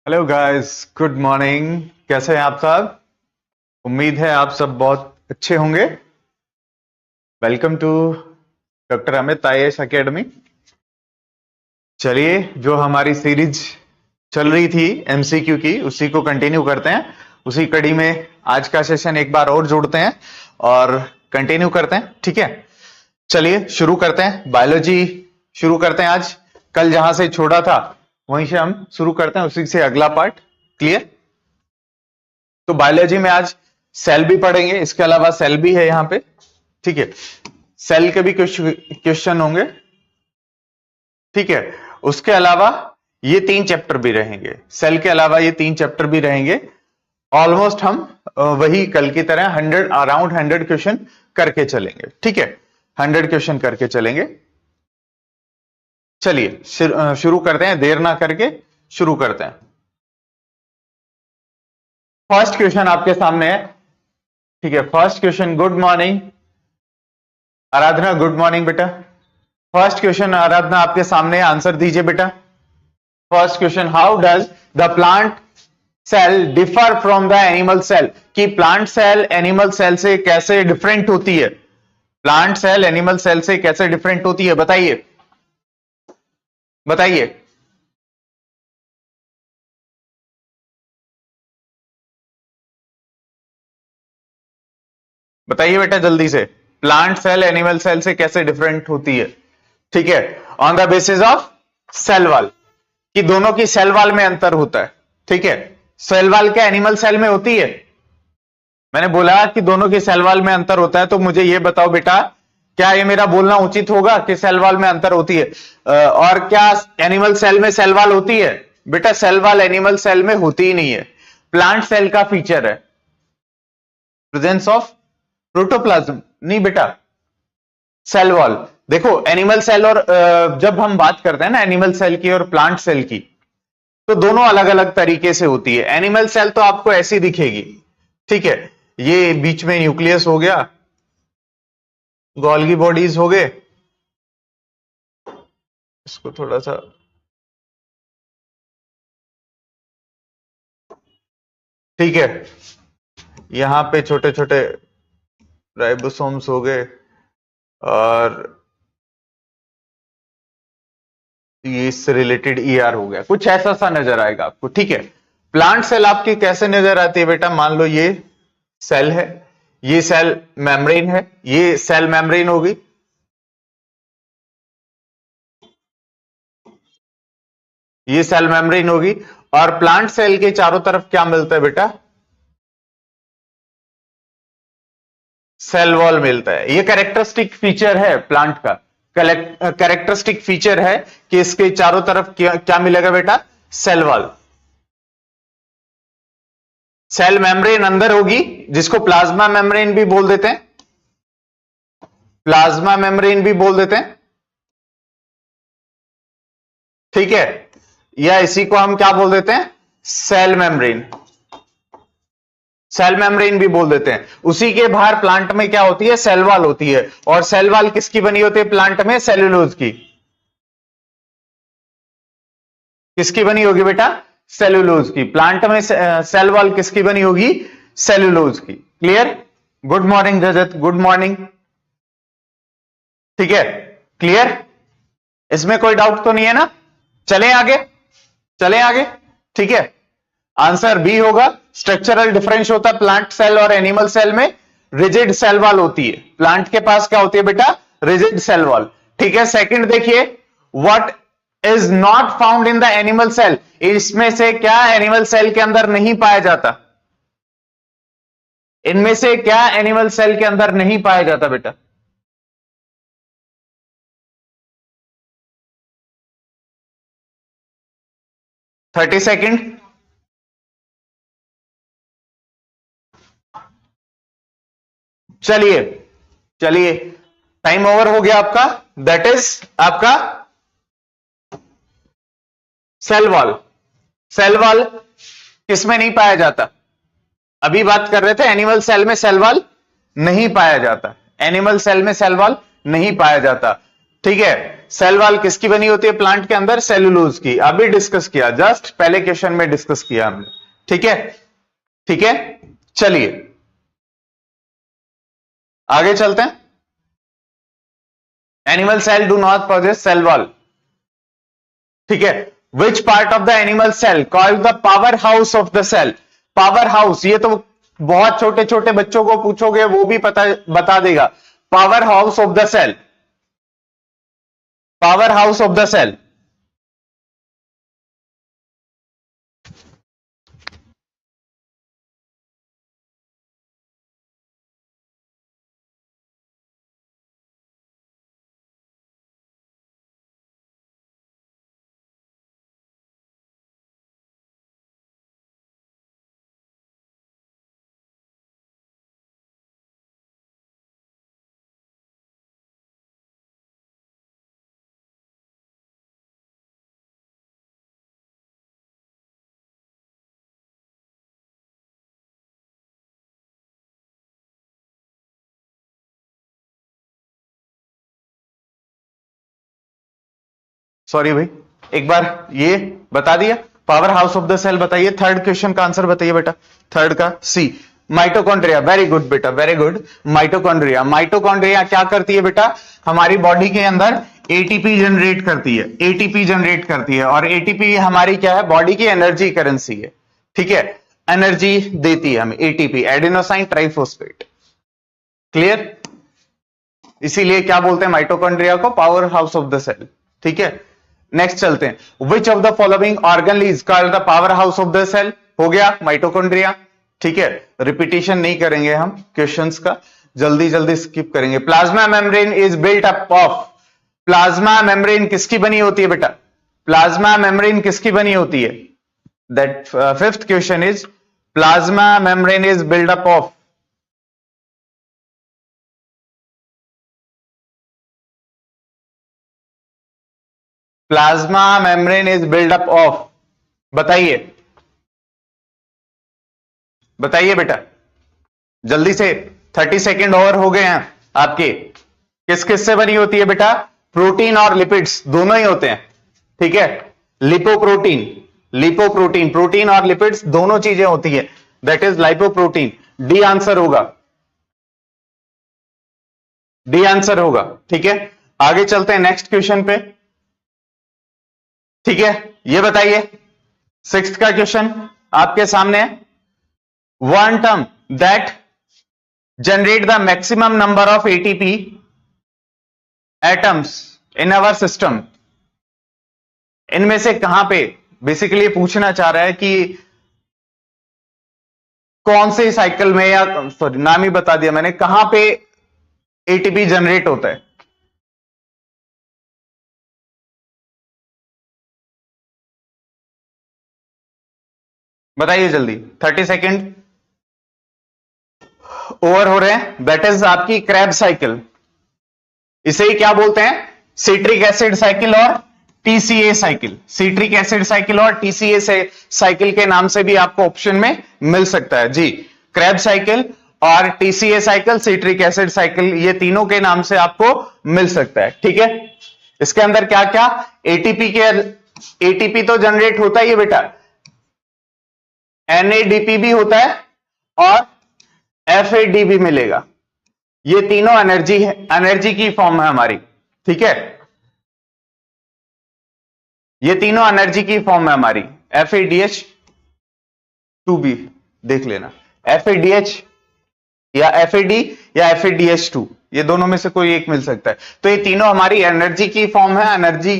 Hello guys, good morning. कैसे हैं आप सब? उम्मीद है आप सब बहुत अच्छे होंगे। Welcome to doctor Amit IAS academy. चलिए, जो हमारी सीरीज चल रही थी एमसीक्यू की, उसी को कंटिन्यू करते हैं। उसी कड़ी में आज का सेशन एक बार और जोड़ते हैं और कंटिन्यू करते हैं। ठीक है, चलिए शुरू करते हैं। बायोलॉजी शुरू करते हैं। आज कल जहां से छोड़ा था वहीं से हम शुरू करते हैं, उसी से अगला पार्ट। क्लियर? तो बायोलॉजी में आज सेल भी पढ़ेंगे, इसके अलावा सेल भी है यहां पे। ठीक है, सेल के भी क्वेश्चन होंगे। ठीक है, उसके अलावा ये 3 चैप्टर भी रहेंगे। सेल के अलावा ये 3 चैप्टर भी रहेंगे। ऑलमोस्ट हम वही कल की तरह अराउंड 100 क्वेश्चन करके चलेंगे। ठीक है, 100 क्वेश्चन करके चलेंगे। चलिए शुरू करते हैं, देर ना करके शुरू करते हैं। फर्स्ट क्वेश्चन आपके सामने है। ठीक है, first question. Good morning Aradhana, good morning बेटा। फर्स्ट क्वेश्चन आराधना आपके सामने, आंसर दीजिए बेटा। First question, how does the plant cell differ from the animal cell? कि प्लांट सेल एनिमल सेल से कैसे डिफरेंट होती है? प्लांट सेल एनिमल सेल से कैसे डिफरेंट होती है, बताइए बताइए। बताइए बेटा जल्दी से, प्लांट सेल एनिमल सेल से कैसे डिफरेंट होती है? ठीक है, on the basis of cell wall, कि दोनों की सेल वॉल में अंतर होता है। ठीक है, सेल वॉल क्या एनिमल सेल में होती है? मैंने बोला कि दोनों की सेल वॉल में अंतर होता है, तो मुझे ये बताओ बेटा, क्या ये मेरा बोलना उचित होगा कि सेल वॉल में अंतर होती है? और क्या एनिमल सेल में सेल वॉल होती है? बेटा सेल वॉल एनिमल सेल में होती ही नहीं है। प्लांट सेल का फीचर है प्रेजेंस ऑफ प्रोटोप्लाज्म, नहीं बेटा सेल वॉल। देखो एनिमल सेल और जब हम बात करते हैं ना एनिमल सेल की और प्लांट सेल की, तो दोनों अलग अलग तरीके से होती है। एनिमल सेल तो आपको ऐसी दिखेगी। ठीक है, ये बीच में न्यूक्लियस हो गया, गोल्गी बॉडीज हो गए, इसको थोड़ा सा, ठीक है, यहां पे छोटे छोटे राइबोसोम्स हो गए और ये इससे रिलेटेड ईआर हो गया, कुछ ऐसा सा नजर आएगा आपको। ठीक है, प्लांट सेल आपकी कैसे नजर आती है बेटा? मान लो ये सेल है, ये सेल मेम्ब्रेन है, ये सेल मेम्ब्रेन होगी, ये सेल मेम्ब्रेन होगी, और प्लांट सेल के चारों तरफ क्या मिलता है बेटा? सेल वॉल मिलता है। ये कैरेक्टरिस्टिक फीचर है प्लांट का, कैरेक्टरिस्टिक फीचर है कि इसके चारों तरफ क्या मिलेगा बेटा? Cell wall. सेल मेम्ब्रेन अंदर होगी, जिसको प्लाज्मा मेम्ब्रेन भी बोल देते हैं, प्लाज्मा मेम्ब्रेन भी बोल देते हैं। ठीक है, या इसी को हम क्या बोल देते हैं? सेल मेम्ब्रेन, सेल मेम्ब्रेन भी बोल देते हैं। उसी के बाहर प्लांट में क्या होती है? सेल वॉल होती है। और सेल वॉल किसकी बनी होती है प्लांट में? सेल्यूलोज की। किसकी बनी होगी बेटा? सेल्यूलोज की। प्लांट में सेल वॉल किसकी बनी होगी? सेल्यूलोज की। क्लियर? गुड मॉर्निंग रजत, गुड मॉर्निंग। ठीक है, क्लियर? इसमें कोई डाउट तो नहीं है ना? चलें आगे, चलें आगे। ठीक है, आंसर बी होगा। स्ट्रक्चरल डिफरेंस होता है प्लांट सेल और एनिमल सेल में। रिजिड सेल वॉल होती है प्लांट के पास, क्या होती है बेटा? Rigid cell wall. ठीक है, सेकंड देखिए, what is not found in the animal cell? इसमें से क्या एनिमल सेल के अंदर नहीं पाया जाता? इनमें से क्या एनिमल सेल के अंदर नहीं पाया जाता बेटा? Thirty second. चलिए चलिए, टाइम ओवर हो गया आपका। दैट इज आपका सेल वॉल। सेल वॉल किसमें नहीं पाया जाता? अभी बात कर रहे थे एनिमल सेल में सेल वॉल नहीं पाया जाता, एनिमल सेल में सेल वॉल नहीं पाया जाता। ठीक है। सेल वॉल किसकी बनी होती है प्लांट के अंदर? सेलुलोज की। अभी डिस्कस किया, जस्ट पहले क्वेश्चन में डिस्कस किया हमने। ठीक है, ठीक है, चलिए आगे चलते हैं। Animal cell do not possess cell wall. ठीक है। Which part of the animal cell called the powerhouse of the cell? Powerhouse, ये तो बहुत छोटे छोटे बच्चों को पूछोगे वो भी बता देगा। Powerhouse of the cell, powerhouse of the cell. Sorry भाई, एक बार ये बता दिया powerhouse of the cell. बताइए थर्ड क्वेश्चन का आंसर बताइए बेटा, थर्ड का सी, माइटोकॉन्ड्रिया। वेरी गुड बेटा, वेरी गुड। माइटोकॉन्ड्रिया, माइटोकॉन्ड्रिया क्या करती है बेटा? हमारी बॉडी के अंदर एटीपी जनरेट करती है, एटीपी जनरेट करती है। और एटीपी हमारी क्या है? बॉडी की एनर्जी करेंसी है। ठीक है, एनर्जी देती है हमें एटीपी, एडेनोसाइन ट्राइफॉस्फेट। क्लियर? इसीलिए क्या बोलते हैं माइटोकॉन्ड्रिया को? Powerhouse of the cell. ठीक है, नेक्स्ट चलते हैं। Which of the following organ is called the powerhouse of the cell? हो गया माइटोकॉन्ड्रिया। ठीक है, रिपीटिशन नहीं करेंगे हम क्वेश्चंस का, जल्दी जल्दी स्किप करेंगे। Plasma membrane is built up of, plasma membrane किसकी बनी होती है बेटा? प्लाज्मा मेम्ब्रेन किसकी बनी होती है? That fifth question is plasma membrane is build up of, plasma membrane is build up of, बताइए बताइए बेटा जल्दी से, 30 सेकेंड और हो गए हैं आपके। किस किस से बनी होती है बेटा? प्रोटीन और लिपिड्स दोनों ही होते हैं। ठीक है, लिपोप्रोटीन, लिपोप्रोटीन, प्रोटीन और लिपिड्स दोनों चीजें होती है, that is lipoprotein. D answer होगा, डी आंसर होगा। ठीक है, आगे चलते हैं नेक्स्ट क्वेश्चन पे। ठीक है, ये बताइए सिक्स्थ का क्वेश्चन आपके सामने है। One term that generate the maximum number of ATP atoms in our system, इनमें से कहां पे बेसिकली पूछना चाह रहा है कि कौन से साइकिल में, या सॉरी नाम ही बता दिया मैंने, कहां पे एटीपी जनरेट होता है? बताइए जल्दी, 30 सेकेंड ओवर हो रहे हैं। दैट इज आपकी क्रैब साइकिल, इसे ही क्या बोलते हैं? सिट्रिक एसिड साइकिल और TCA cycle. Citric acid cycle और टीसीए साइकिल के नाम से भी आपको ऑप्शन में मिल सकता है जी। क्रैब साइकिल और TCA cycle, citric acid cycle, ये तीनों के नाम से आपको मिल सकता है। ठीक है, इसके अंदर क्या क्या एटीपी के, एटीपी तो जनरेट होता ही है बेटा, एनएडीपी भी होता है और एफएडी भी मिलेगा। ये तीनों एनर्जी है, एनर्जी की फॉर्म है हमारी। ठीक है, ये तीनों एनर्जी की फॉर्म है हमारी। FADH2 देख लेना, FADH या FAD या FADH2, ये दोनों में से कोई एक मिल सकता है। तो ये तीनों हमारी एनर्जी की फॉर्म है। एनर्जी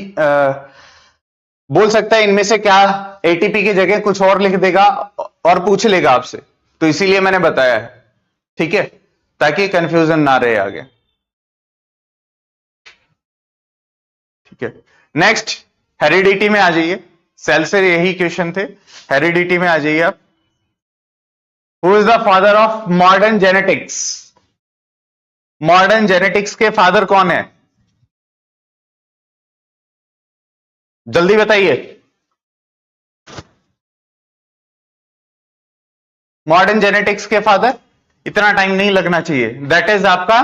बोल सकता है इनमें से क्या एटीपी की जगह कुछ और लिख देगा और पूछ लेगा आपसे, तो इसीलिए मैंने बताया है। ठीक है, ताकि कंफ्यूजन ना रहे आगे। ठीक है, नेक्स्ट हेरिडिटी में आ जाइए। सेल से यही क्वेश्चन थे, हेरिडिटी में आ जाइए आप। Who is the father of modern genetics? Modern genetics के फादर कौन है? जल्दी बताइए, मॉडर्न जेनेटिक्स के फादर, इतना टाइम नहीं लगना चाहिए। दैट इज आपका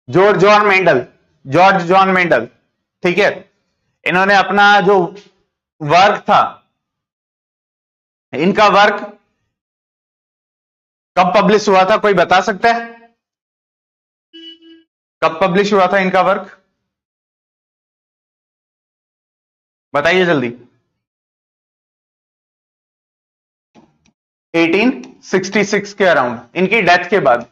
George Mendel. George John Mendel, ठीक है। इन्होंने अपना जो वर्क था, इनका वर्क कब पब्लिश हुआ था, कोई बता सकता है कब पब्लिश हुआ था इनका वर्क? बताइए जल्दी। 1866 के अराउंड, इनकी डेथ के बाद,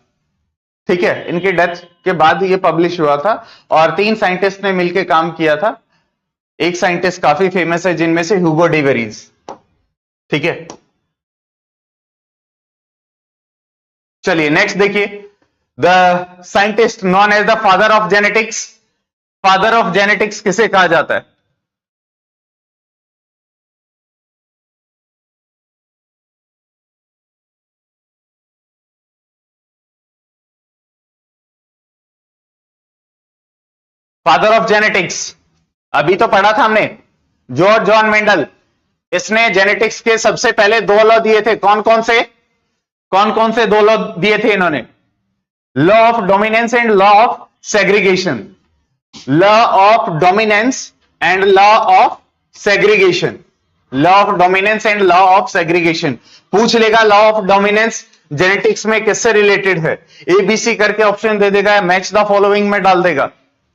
ठीक है, इनकी डेथ के बाद ये पब्लिश हुआ था। और 3 साइंटिस्ट ने मिलकर काम किया था। एक साइंटिस्ट काफी फेमस है जिनमें से ह्यूगो डिवेरीज, ठीक है। चलिए नेक्स्ट देखिए, the scientist known as the father of genetics. Father of genetics किसे कहा जाता है? फादर ऑफ जेनेटिक्स अभी तो पढ़ा था हमने, जॉर्ज जॉन मेंडल। इसने जेनेटिक्स के सबसे पहले 2 लॉ दिए थे। कौन कौन से 2 लॉ दिए थे इन्होंने? Law of dominance and law of segregation. Law of dominance and law of segregation. Law of dominance and law of segregation पूछ लेगा। लॉ ऑफ डोमिनेंस जेनेटिक्स में किससे रिलेटेड है? एबीसी करके ऑप्शन दे देगा, मैच द फॉलोइंग में डाल देगा,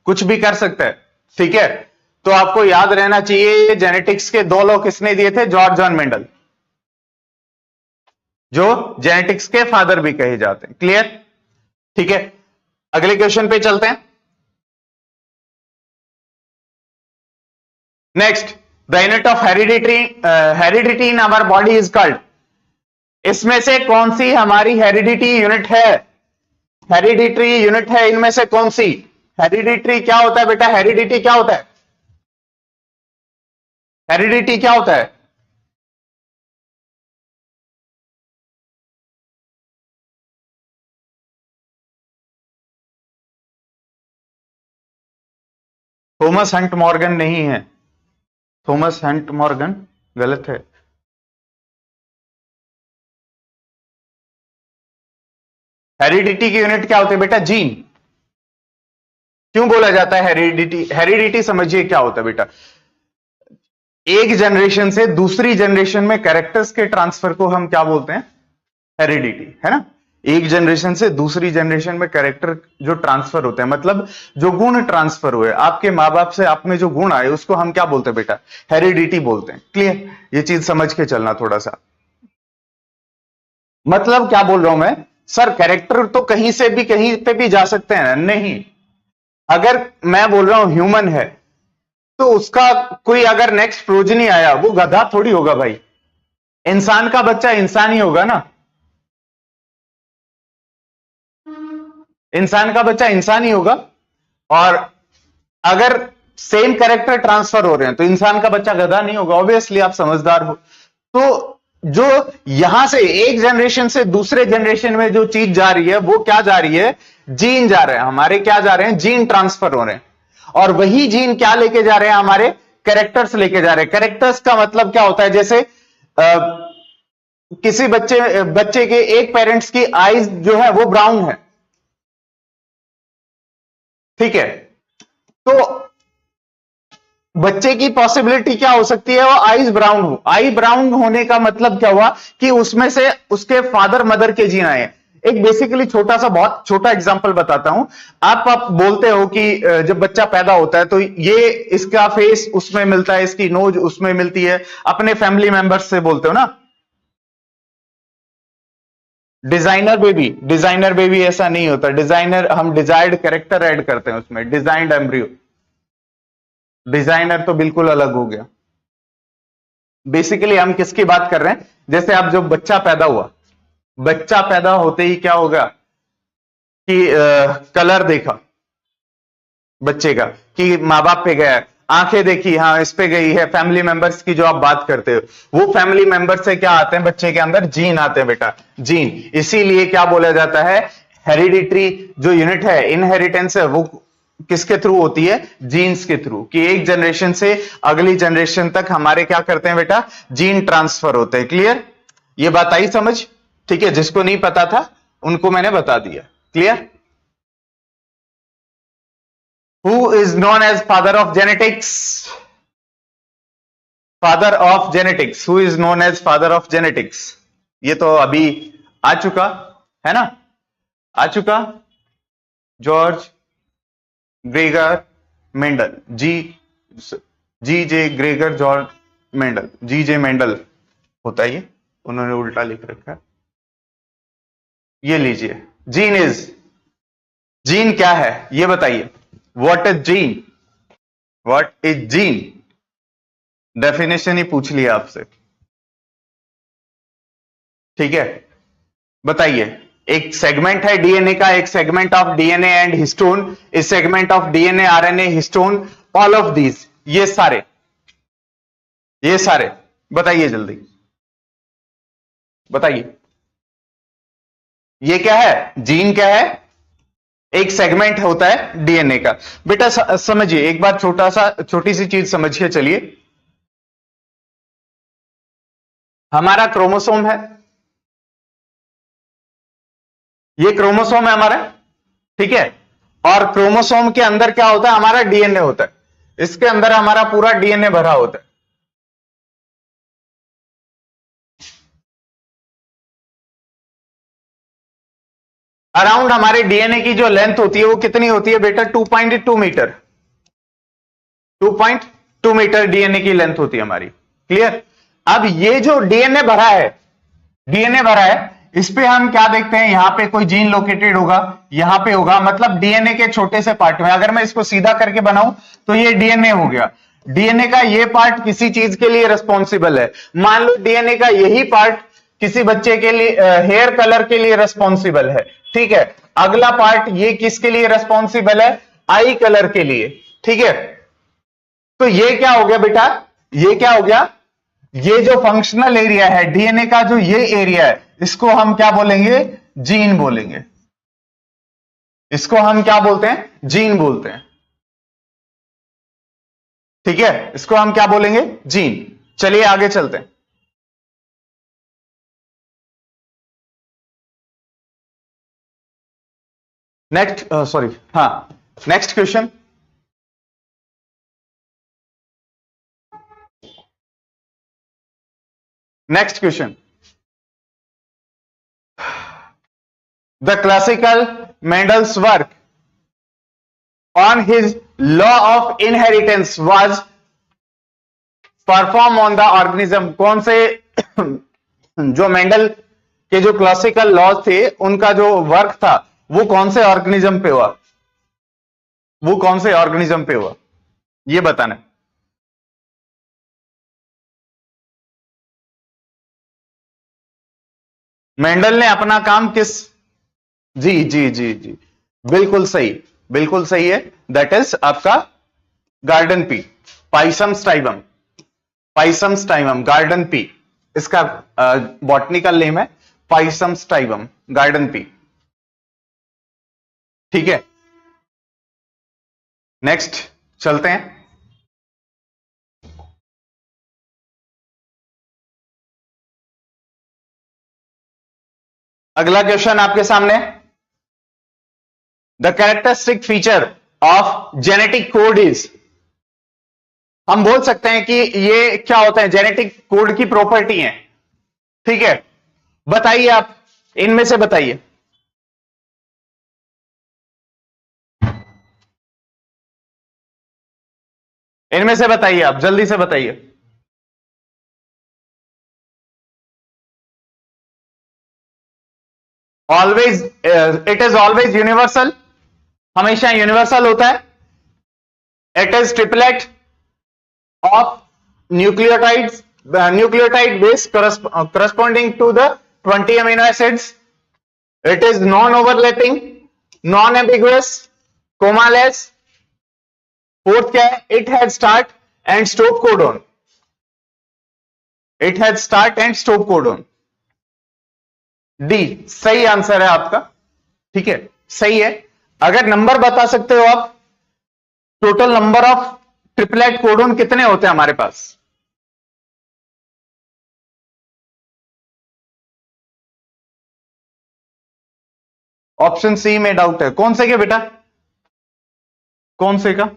कुछ भी कर सकता है, ठीक है। तो आपको याद रहना चाहिए जेनेटिक्स के 2 लॉ किसने दिए थे? जॉर्ज जॉन मेंडल, जो जेनेटिक्स के फादर भी कहे जाते हैं। क्लियर, ठीक है। अगले क्वेश्चन पे चलते हैं। Next, the unit of heredity in our body is called. इसमें से कौन सी हमारी हेरिडिटी यूनिट है? हेरिडिटरी यूनिट है इनमें से कौन सी? हेरिडिटरी क्या होता है बेटा? हेरिडिटी क्या होता है? हेरिडिटी क्या होता है? थॉमस हंट मॉर्गन नहीं है, थॉमस हंट मॉर्गन गलत है। हेरिडिटी की यूनिट क्या होती है बेटा? जीन। क्यों बोला जाता है हेरिडिटी? हेरिडिटी समझिए क्या होता है बेटा, एक जनरेशन से दूसरी जनरेशन में कैरेक्टर्स के ट्रांसफर को हम क्या बोलते हैं? हेरिडिटी, है ना। एक जनरेशन से दूसरी जनरेशन में कैरेक्टर जो ट्रांसफर होते हैं, मतलब जो गुण ट्रांसफर हुए आपके माँ बाप से, आप में जो गुण आए उसको हम क्या बोलते हैं बेटा? हेरिडिटी बोलते हैं। क्लियर, ये चीज समझ के चलना थोड़ा सा। मतलब क्या बोल रहा हूं मैं? सर कैरेक्टर तो कहीं से भी कहीं पे भी जा सकते हैं, नहीं। अगर मैं बोल रहा हूं ह्यूमन है, तो उसका कोई अगर नेक्स्ट प्रोजनी आया, वो गधा थोड़ी होगा भाई। इंसान का बच्चा इंसान ही होगा ना, इंसान का बच्चा इंसान ही होगा। और अगर सेम कैरेक्टर ट्रांसफर हो रहे हैं तो इंसान का बच्चा गधा नहीं होगा। ऑब्वियसली आप समझदार हो। तो जो यहां से एक जनरेशन से दूसरे जनरेशन में जो चीज जा रही है, वो क्या जा रही है? जीन जा रहे हैं हमारे, क्या जा रहे हैं? जीन ट्रांसफर हो रहे हैं। और वही जीन क्या लेके जा रहे हैं? हमारे कैरेक्टर्स लेके जा रहे हैं। कैरेक्टर्स का मतलब क्या होता है? जैसे किसी बच्चे के एक पेरेंट्स की आईज जो है वो ब्राउन है, ठीक है। तो बच्चे की पॉसिबिलिटी क्या हो सकती है? वो आईज ब्राउन हो। आई ब्राउन होने का मतलब क्या हुआ? कि उसमें से उसके फादर मदर के जीन आए। एक बेसिकली छोटा सा, बहुत छोटा एग्जांपल बताता हूं। आप बोलते हो कि जब बच्चा पैदा होता है तो ये इसका फेस उसमें मिलता है, इसकी नोज उसमें मिलती है, अपने फैमिली मेंबर्स से बोलते हो ना। डिजाइनर बेबी ऐसा नहीं होता। डिजाइनर हम डिजायर्ड कैरेक्टर ऐड करते हैं उसमें, डिजाइंड एम्ब्रियो। डिजाइनर तो बिल्कुल अलग हो गया। बेसिकली हम किसकी बात कर रहे हैं? जैसे आप जब बच्चा पैदा हुआ, बच्चा पैदा होते ही क्या होगा कि कलर देखा बच्चे का, कि माँ बाप पे गया है, आंखें देखी, हाँ इस पे गई है। फैमिली मेंबर्स की जो आप बात करते हो, वो फैमिली मेंबर से क्या आते हैं? बच्चे के अंदर जीन आते हैं बेटा, जीन। इसीलिए क्या बोला जाता है? हेरिडिटरी जो यूनिट है, इनहेरिटेंस है, वो किसके थ्रू होती है? जीन्स के थ्रू। कि एक जनरेशन से अगली जनरेशन तक हमारे क्या करते हैं बेटा? जीन ट्रांसफर होते हैं। क्लियर, ये बात आई समझ? ठीक है, जिसको नहीं पता था उनको मैंने बता दिया। Clear. Who is known as father of genetics? Father of genetics, who is known as father of genetics? ये तो अभी आ चुका है ना, आ चुका। George Gregor Mendel, G G J Gregor George Mendel, G J Mendel होता है ये, उन्होंने उल्टा लिख रखा है। ये लीजिए, जीन इज, जीन क्या है ये बताइए। What is gene? What is gene? Definition ही पूछ लिया आपसे, ठीक है। बताइए, एक सेगमेंट है डीएनए का, एक segment of DNA and histone, इस segment of DNA RNA histone, all of these, ये सारे, ये सारे बताइए जल्दी बताइए। ये क्या है? जीन क्या है? एक सेगमेंट होता है डीएनए का। बेटा समझिए एक बार, छोटी सी चीज समझिए। चलिए, हमारा क्रोमोसोम है, ये क्रोमोसोम है हमारा, ठीक है। और क्रोमोसोम के अंदर क्या होता है? हमारा डीएनए होता है, इसके अंदर हमारा पूरा डीएनए भरा होता है। अराउंड हमारे डीएनए की जो लेंथ होती है वो कितनी होती है बेटा? 2.2 मीटर, 2.2 मीटर डीएनए की लेंथ होती है हमारी। क्लियर? अब ये जो डीएनए भरा है, डीएनए भरा है, इस पे हम क्या देखते हैं? यहां पे कोई जीन लोकेटेड होगा, यहां पे होगा, मतलब डीएनए के छोटे से पार्ट में। अगर मैं इसको सीधा करके बनाऊं तो ये डीएनए हो गया। डीएनए का ये पार्ट किसी चीज के लिए रिस्पॉन्सिबल है। मान लो डीएनए का यही पार्ट किसी बच्चे के लिए हेयर कलर के लिए रिस्पॉन्सिबल है, ठीक है। अगला पार्ट ये किसके लिए रिस्पॉन्सिबल है? आई कलर के लिए, ठीक है। तो ये क्या हो गया बेटा? ये क्या हो गया? ये जो फंक्शनल एरिया है डीएनए का, जो ये एरिया है, इसको हम क्या बोलेंगे? जीन बोलेंगे। इसको हम क्या बोलते हैं? जीन बोलते हैं, ठीक है। इसको हम क्या बोलेंगे? जीन। चलिए आगे चलते हैं। नेक्स्ट, सॉरी, हाँ, next question. Next question, the classical Mendel's work on his law of inheritance was perform on the organism. कौन से जो मेंडल के जो क्लासिकल लॉज थे उनका जो वर्क था वो कौन से ऑर्गेनिज्म पे हुआ? वो कौन से ऑर्गेनिज्म पे हुआ ये बताना। मेंडल ने अपना काम किस, जी जी जी जी, बिल्कुल सही, बिल्कुल सही है। दैट इज आपका garden pea, pisum sativum, pisum sativum, garden pea इसका बॉटनिकल नेम है, पाइसम स्टाइबम, गार्डन पी, ठीक है। नेक्स्ट चलते हैं। अगला क्वेश्चन आपके सामने, the characteristic feature of genetic code is. हम बोल सकते हैं कि ये क्या होता है? जेनेटिक कोड की प्रॉपर्टी है, ठीक है। बताइए आप, इनमें से बताइए। इनमें से बताइए, आप जल्दी से बताइए। Always, it is always universal, हमेशा यूनिवर्सल होता है। It is triplet of nucleotides, nucleotide base corresponding to the 20 amino acids. It is non-overlapping, non-ambiguous, comaless. Fourth क्या है? It has start and stop codon, it has start and stop codon. D सही answer है आपका, ठीक है, सही है। अगर नंबर बता सकते हो आप, total number of triplet codon कितने होते हैं हमारे पास? ऑप्शन सी में डाउट है, कौन से के बेटा? कौन से का?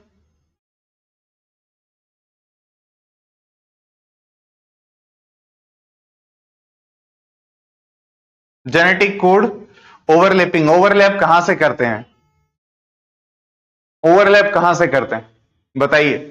Genetic code overlapping. ओवरलैप कहां से करते हैं? ओवरलैप कहां से करते हैं बताइए?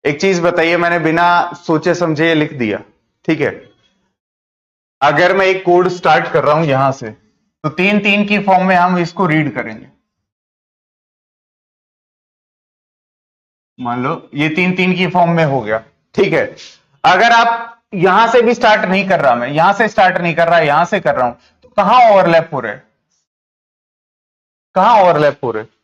एक चीज बताइए, मैंने बिना सोचे समझे लिख दिया, ठीक है? अगर मैं एक कोड स्टार्ट कर रहा हूं यहां से, तो 3-3 की फॉर्म में हम इसको रीड करेंगे। मान लो ये 3-3 की फॉर्म में हो गया, ठीक है? अगर आप यहां से भी स्टार्ट नहीं कर रहा, मैं यहां से स्टार्ट नहीं कर रहा, यहां से कर रहा हूं, तो कहां ओवरलैप हो रहे हैं? कहां ओवरलैप हो रहे हैं?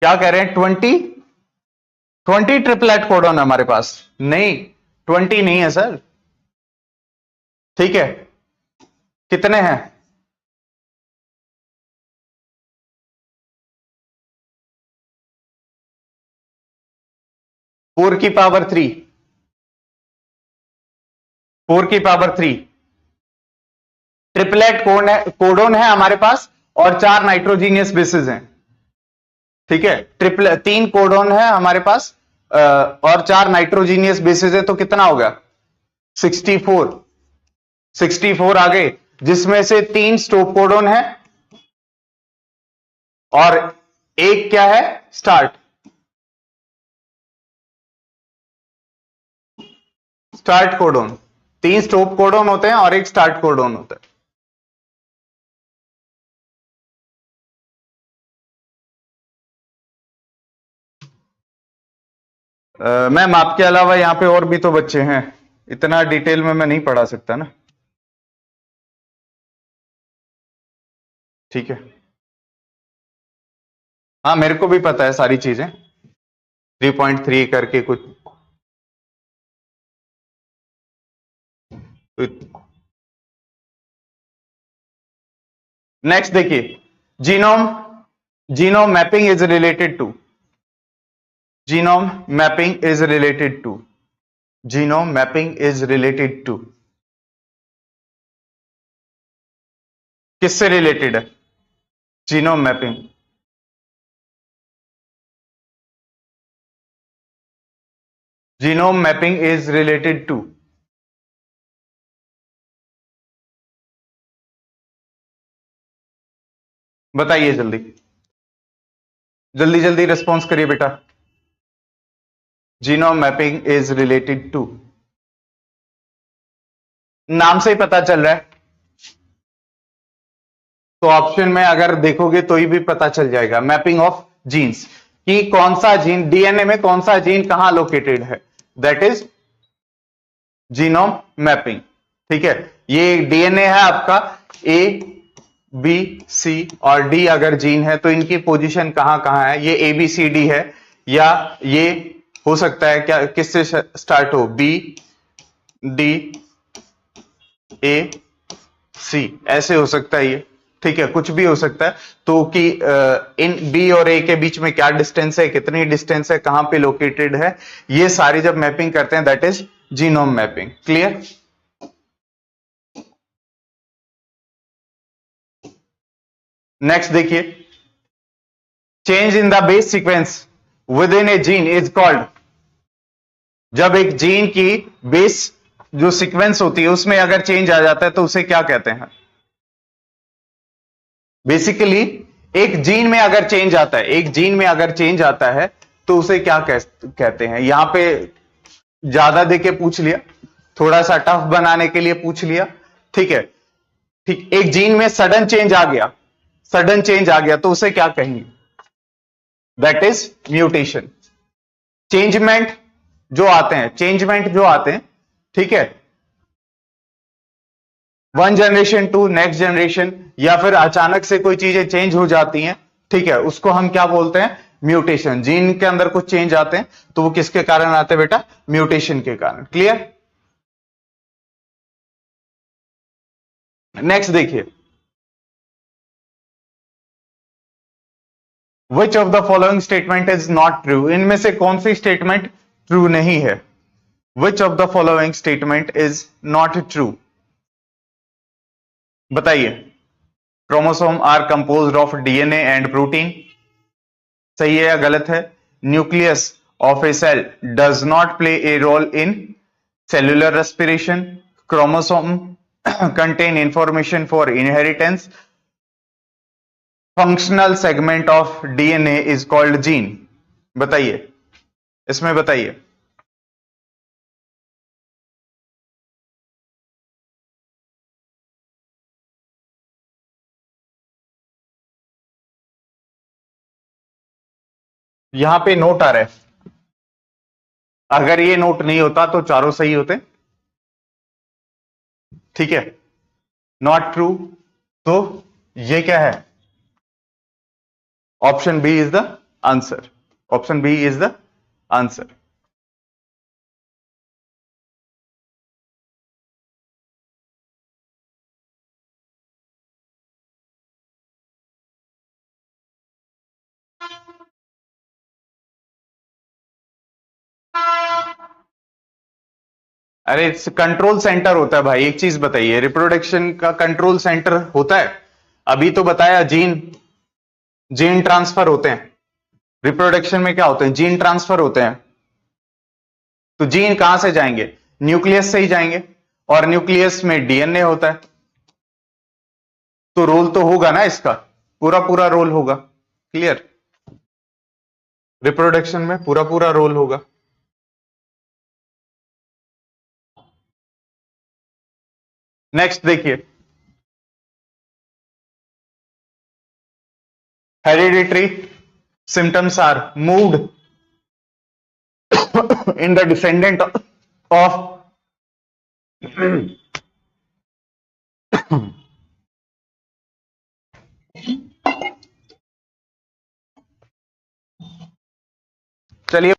क्या कह रहे हैं? 20 ट्रिपलेट कोडॉन है हमारे पास? नहीं, 20 नहीं है सर, ठीक है? कितने हैं? 4 की पावर 3, 4 की पावर 3 ट्रिपलेट कोडोन है हमारे पास, और 4 नाइट्रोजीनियस बेसिस हैं, ठीक है? 3 कोडोन है हमारे पास और 4 नाइट्रोजीनियस बेसिस है, तो कितना हो गया? 64। 64 आ गए, जिसमें से 3 स्टॉप कोडोन है और एक क्या है? Start codon. 3 स्टॉप कोडोन होते हैं और एक स्टार्ट कोडोन होता है। मैम आपके अलावा यहां पे और भी तो बच्चे हैं, इतना डिटेल में मैं नहीं पढ़ा सकता ना, ठीक है? हाँ मेरे को भी पता है सारी चीजें, 3.3 करके कुछ। नेक्स्ट देखिए, genome genome mapping is related to genome mapping is related to genome mapping is related to किससे रिलेटेड है genome mapping? Genome mapping is related to बताइए, जल्दी जल्दी जल्दी रिस्पॉन्स करिए बेटा। Genome mapping is related to, नाम से ही पता चल रहा है, तो ऑप्शन में अगर देखोगे तो ही भी पता चल जाएगा। मैपिंग ऑफ जीन्स, कि कौन सा जीन डीएनए में, कौन सा जीन कहां लोकेटेड है, दैट इज जीनोम मैपिंग, ठीक है? ये डीएनए है आपका, ए बी सी और डी अगर जीन है तो इनकी पोजीशन कहां कहां है, ये ए बी सी डी है, या ये हो सकता है क्या, किससे स्टार्ट हो, बी डी ए सी, ऐसे हो सकता है ये, ठीक है? कुछ भी हो सकता है। तो कि इन बी और ए के बीच में क्या डिस्टेंस है, कितनी डिस्टेंस है, कहां पे लोकेटेड है, ये सारी जब मैपिंग करते हैं that is genome mapping. Clear? Next देखिए, change in the base sequence within a gene is called, जब एक जीन की बेस जो सीक्वेंस होती है उसमें अगर चेंज आ जाता है तो उसे क्या कहते हैं? बेसिकली एक जीन में अगर चेंज आता है, एक जीन में अगर चेंज आता है तो उसे क्या कहते हैं? यहां पे ज्यादा देके पूछ लिया, थोड़ा सा टफ बनाने के लिए पूछ लिया, ठीक है? ठीक, एक जीन में सडन चेंज आ गया, सडन चेंज आ गया तो उसे क्या कहेंगे? That is mutation. चेंजमेंट जो आते हैं, चेंजमेंट जो आते हैं, ठीक है, one generation to next generation, या फिर अचानक से कोई चीजें चेंज हो जाती हैं, ठीक है, उसको हम क्या बोलते हैं, म्यूटेशन। जीन के अंदर कुछ चेंज आते हैं तो वो किसके कारण आते हैं बेटा, म्यूटेशन के कारण। क्लियर? नेक्स्ट देखिए, which of the following statement is not true, इनमें से कौन सी स्टेटमेंट ट्रू नहीं है? Which of the following statement is not true, बताइए। Chromosome are composed of DNA and protein, सही है या गलत है? Nucleus of a cell does not play a role in cellular respiration, chromosome contain information for inheritance, functional segment of DNA is called gene, बताइए, इसमें बताइए। यहां पे नोट आ रहा है, अगर ये नोट नहीं होता तो चारों सही होते, ठीक है, नॉट ट्रू, तो ये क्या है, option B is the answer, option B is the answer. अरे कंट्रोल सेंटर होता है भाई, एक चीज बताइए, रिप्रोडक्शन का कंट्रोल सेंटर होता है? अभी तो बताया जीन, जीन ट्रांसफर होते हैं, रिप्रोडक्शन में क्या होते हैं, जीन ट्रांसफर होते हैं, तो जीन कहां से जाएंगे, न्यूक्लियस से ही जाएंगे, और न्यूक्लियस में डीएनए होता है, तो रोल तो होगा ना इसका, पूरा पूरा रोल होगा। क्लियर? रिप्रोडक्शन में पूरा पूरा रोल होगा। नेक्स्ट देखिए, hereditary symptoms are moved in the descendant of चलिए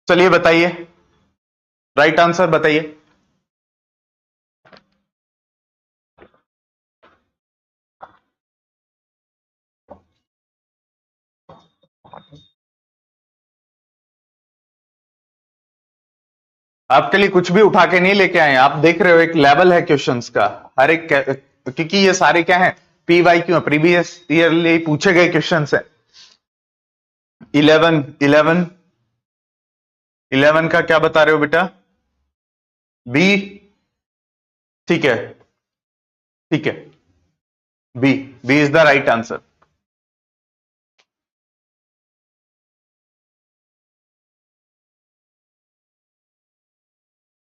चलिए बताइए, राइट आंसर बताइए। आपके लिए कुछ भी उठा के नहीं लेके आए, आप देख रहे हो एक लेवल है क्वेश्चंस का, हर एक, क्योंकि ये सारे क्या है, पीवाई क्यू, प्रीवियस ईयरली पूछे गए क्वेश्चंस है। 11 11 11 का क्या बता रहे हो बेटा, बी, ठीक है, ठीक है, B, B is the right answer.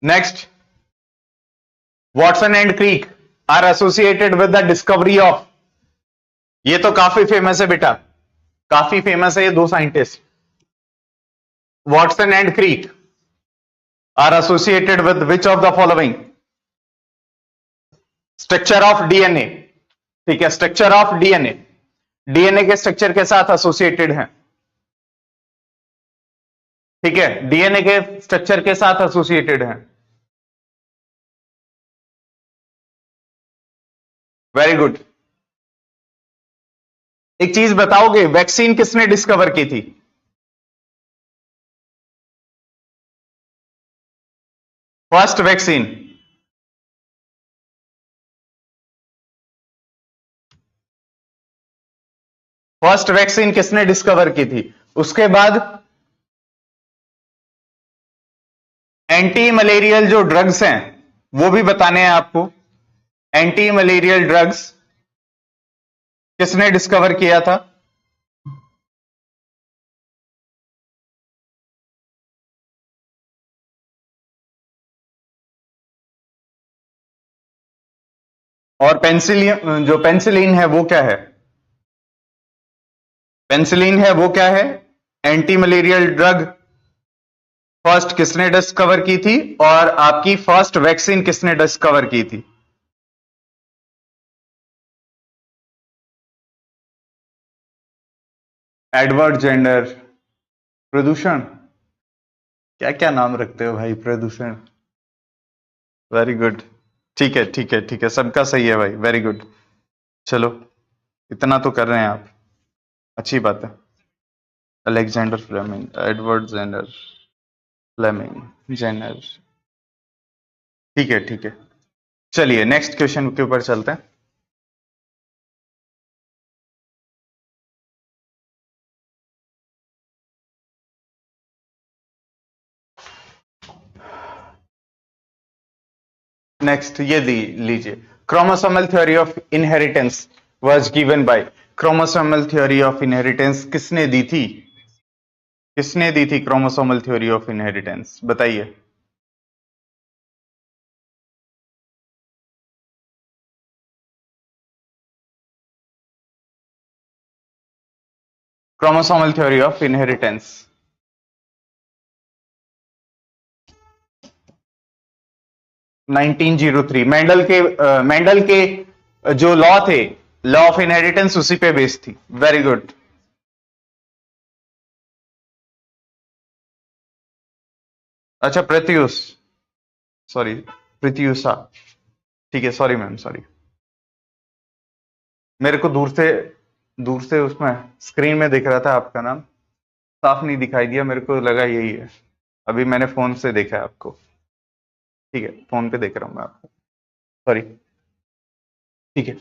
Next, Watson and Crick are associated with the discovery of, ये तो काफी फेमस है बेटा, काफी फेमस है ये दो scientist, Watson and Crick are associated with which of the following, structure of DNA, ठीक है, स्ट्रक्चर ऑफ डीएनए, डीएनए के स्ट्रक्चर के साथ एसोसिएटेड है, ठीक है, डीएनए के स्ट्रक्चर के साथ एसोसिएटेड है। Very good. एक चीज बताओगे, वैक्सीन किसने डिस्कवर की थी? फर्स्ट वैक्सीन, फर्स्ट वैक्सीन किसने डिस्कवर की थी? उसके बाद एंटी मलेरियल जो ड्रग्स हैं वो भी बताने हैं आपको, एंटी मलेरियल ड्रग्स किसने डिस्कवर किया था? और पेंसिलिन, जो पेंसिलिन है वो क्या है? पेनिसिलिन है वो क्या है? Anti malarial drug. फर्स्ट किसने डिस्कवर की थी और आपकी फर्स्ट वैक्सीन किसने डिस्कवर की थी? Edward gender. प्रदूषण, क्या क्या नाम रखते हो भाई, प्रदूषण। Very good. ठीक है ठीक है ठीक है, सबका सही है भाई, वेरी गुड। चलो, इतना तो कर रहे हैं आप, अच्छी बात है। Alexander Fleming, Edward Jenner, Fleming, Jenner. ठीक है ठीक है। चलिए नेक्स्ट क्वेश्चन के ऊपर चलते हैं। नेक्स्ट ये लीजिए, chromosomal theory of inheritance was given by. Chromosomal theory of inheritance किसने दी थी? किसने दी थी क्रोमोसोमल थ्योरी ऑफ इनहेरिटेंस, बताइए। Chromosomal theory of inheritance. 1903 Mendel के जो लॉ थे, लॉ ऑफ इनहेरिटेंस, उसी पे बेस्ड थी। Very good. अच्छा प्रत्यूष, सॉरी प्रत्यूषा। ठीक है, सॉरी मैम, सॉरी। मेरे को दूर से उसमें स्क्रीन में दिख रहा था आपका नाम, साफ नहीं दिखाई दिया, मेरे को लगा यही है। अभी मैंने फोन से देखा है आपको। ठीक है, फोन पे देख रहा हूं मैं आपको, सॉरी। ठीक है।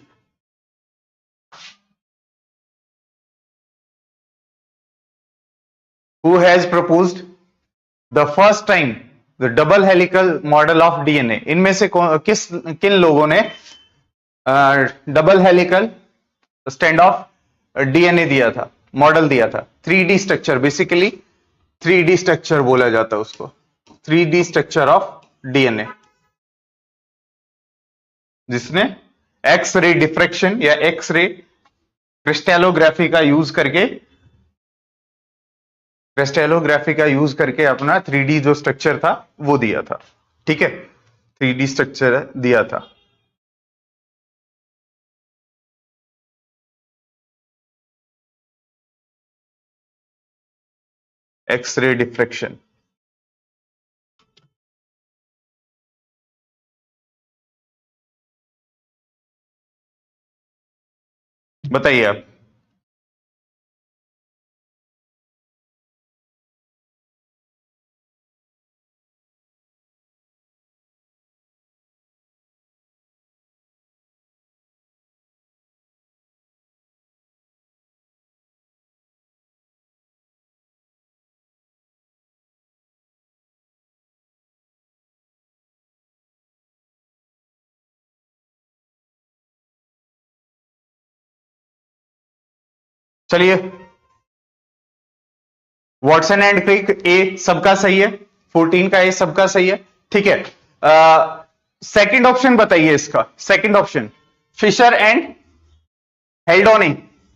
Who has proposed the first time the double helical model of DNA? इनमें से किन लोगों ने double helical stand of DNA दिया था, मॉडल दिया था? 3D structure, basically 3D structure बोला जाता है उसको, 3D स्ट्रक्चर ऑफ डीएनए, जिसने एक्स रे डिफ्रेक्शन या एक्स रे क्रिस्टलोग्राफी का यूज करके अपना 3D जो स्ट्रक्चर था वो दिया था। ठीक है, 3D स्ट्रक्चर दिया था। X ray diffraction. बताइए आप। चलिए, वॉटसन एंड क्रिक ए सबका सही है, 14 का ए सबका सही है। ठीक है, सेकंड ऑप्शन बताइए इसका, second option, Fisher and Haldane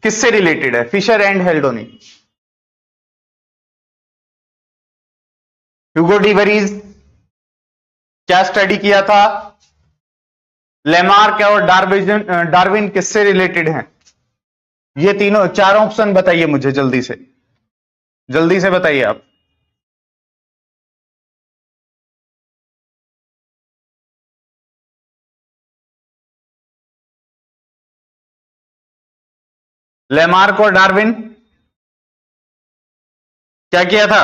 किससे रिलेटेड है? Fisher and Haldane, Hugo de Vries क्या स्टडी किया था? लेमार्क और डार्विन किससे रिलेटेड हैं? ये तीनों चार ऑप्शन बताइए मुझे, जल्दी से बताइए आप। लेमार्क और डार्विन क्या किया था?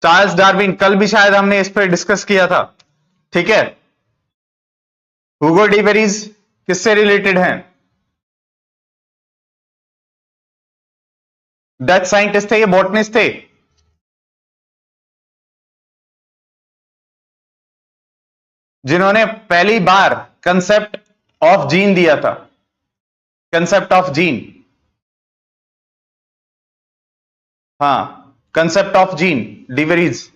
चार्ल्स डार्विन, कल भी शायद हमने इस पर डिस्कस किया था। ठीक है, ह्यूगो डी वेरीज किससे रिलेटेड हैं? डच साइंटिस्ट थे, ये बॉटनिस्ट थे। जिन्होंने पहली बार कंसेप्ट ऑफ जीन दिया था, कंसेप्ट ऑफ जीन। हाँ, कंसेप्ट ऑफ जीन, डिवेरीज।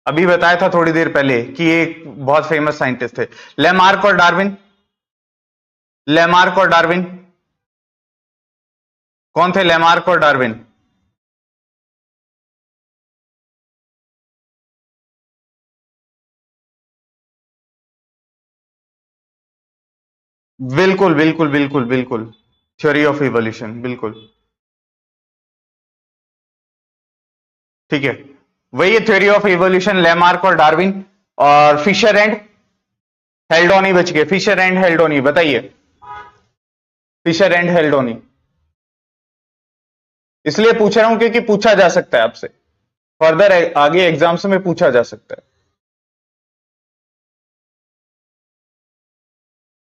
अभी बताया था थोड़ी देर पहले कि ये एक बहुत फेमस साइंटिस्ट थे। लेमार्क और डार्विन, लेमार्क और डार्विन कौन थे लेमार्क और डार्विन? बिल्कुल बिल्कुल बिल्कुल बिल्कुल, थ्योरी ऑफ इवोल्यूशन, बिल्कुल ठीक है। वही है थ्योरी ऑफ इवोल्यूशन, लेमार्क और डार्विन। और फिशर एंड हेल्डोनी बच गए, फिशर एंड हेल्डोनी, बताइए। फिशर एंड हेल्डोनी इसलिए पूछ रहा हूं क्योंकि पूछा जा सकता है आपसे, फर्दर आगे एग्जाम्स में पूछा जा सकता है।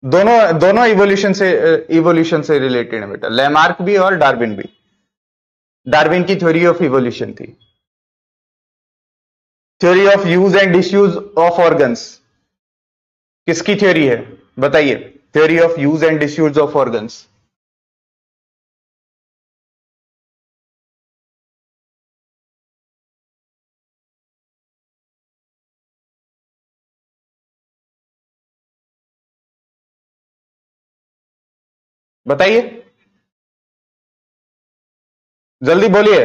दोनों दोनों इवोल्यूशन से रिलेटेड है बेटा, लेमार्क भी और डार्विन भी। डार्विन की थ्योरी ऑफ इवोल्यूशन थी। Theory of use and disuse of organs किसकी थ्योरी है, बताइए। Theory of use and disuse of organs. बताइए, जल्दी बोलिए।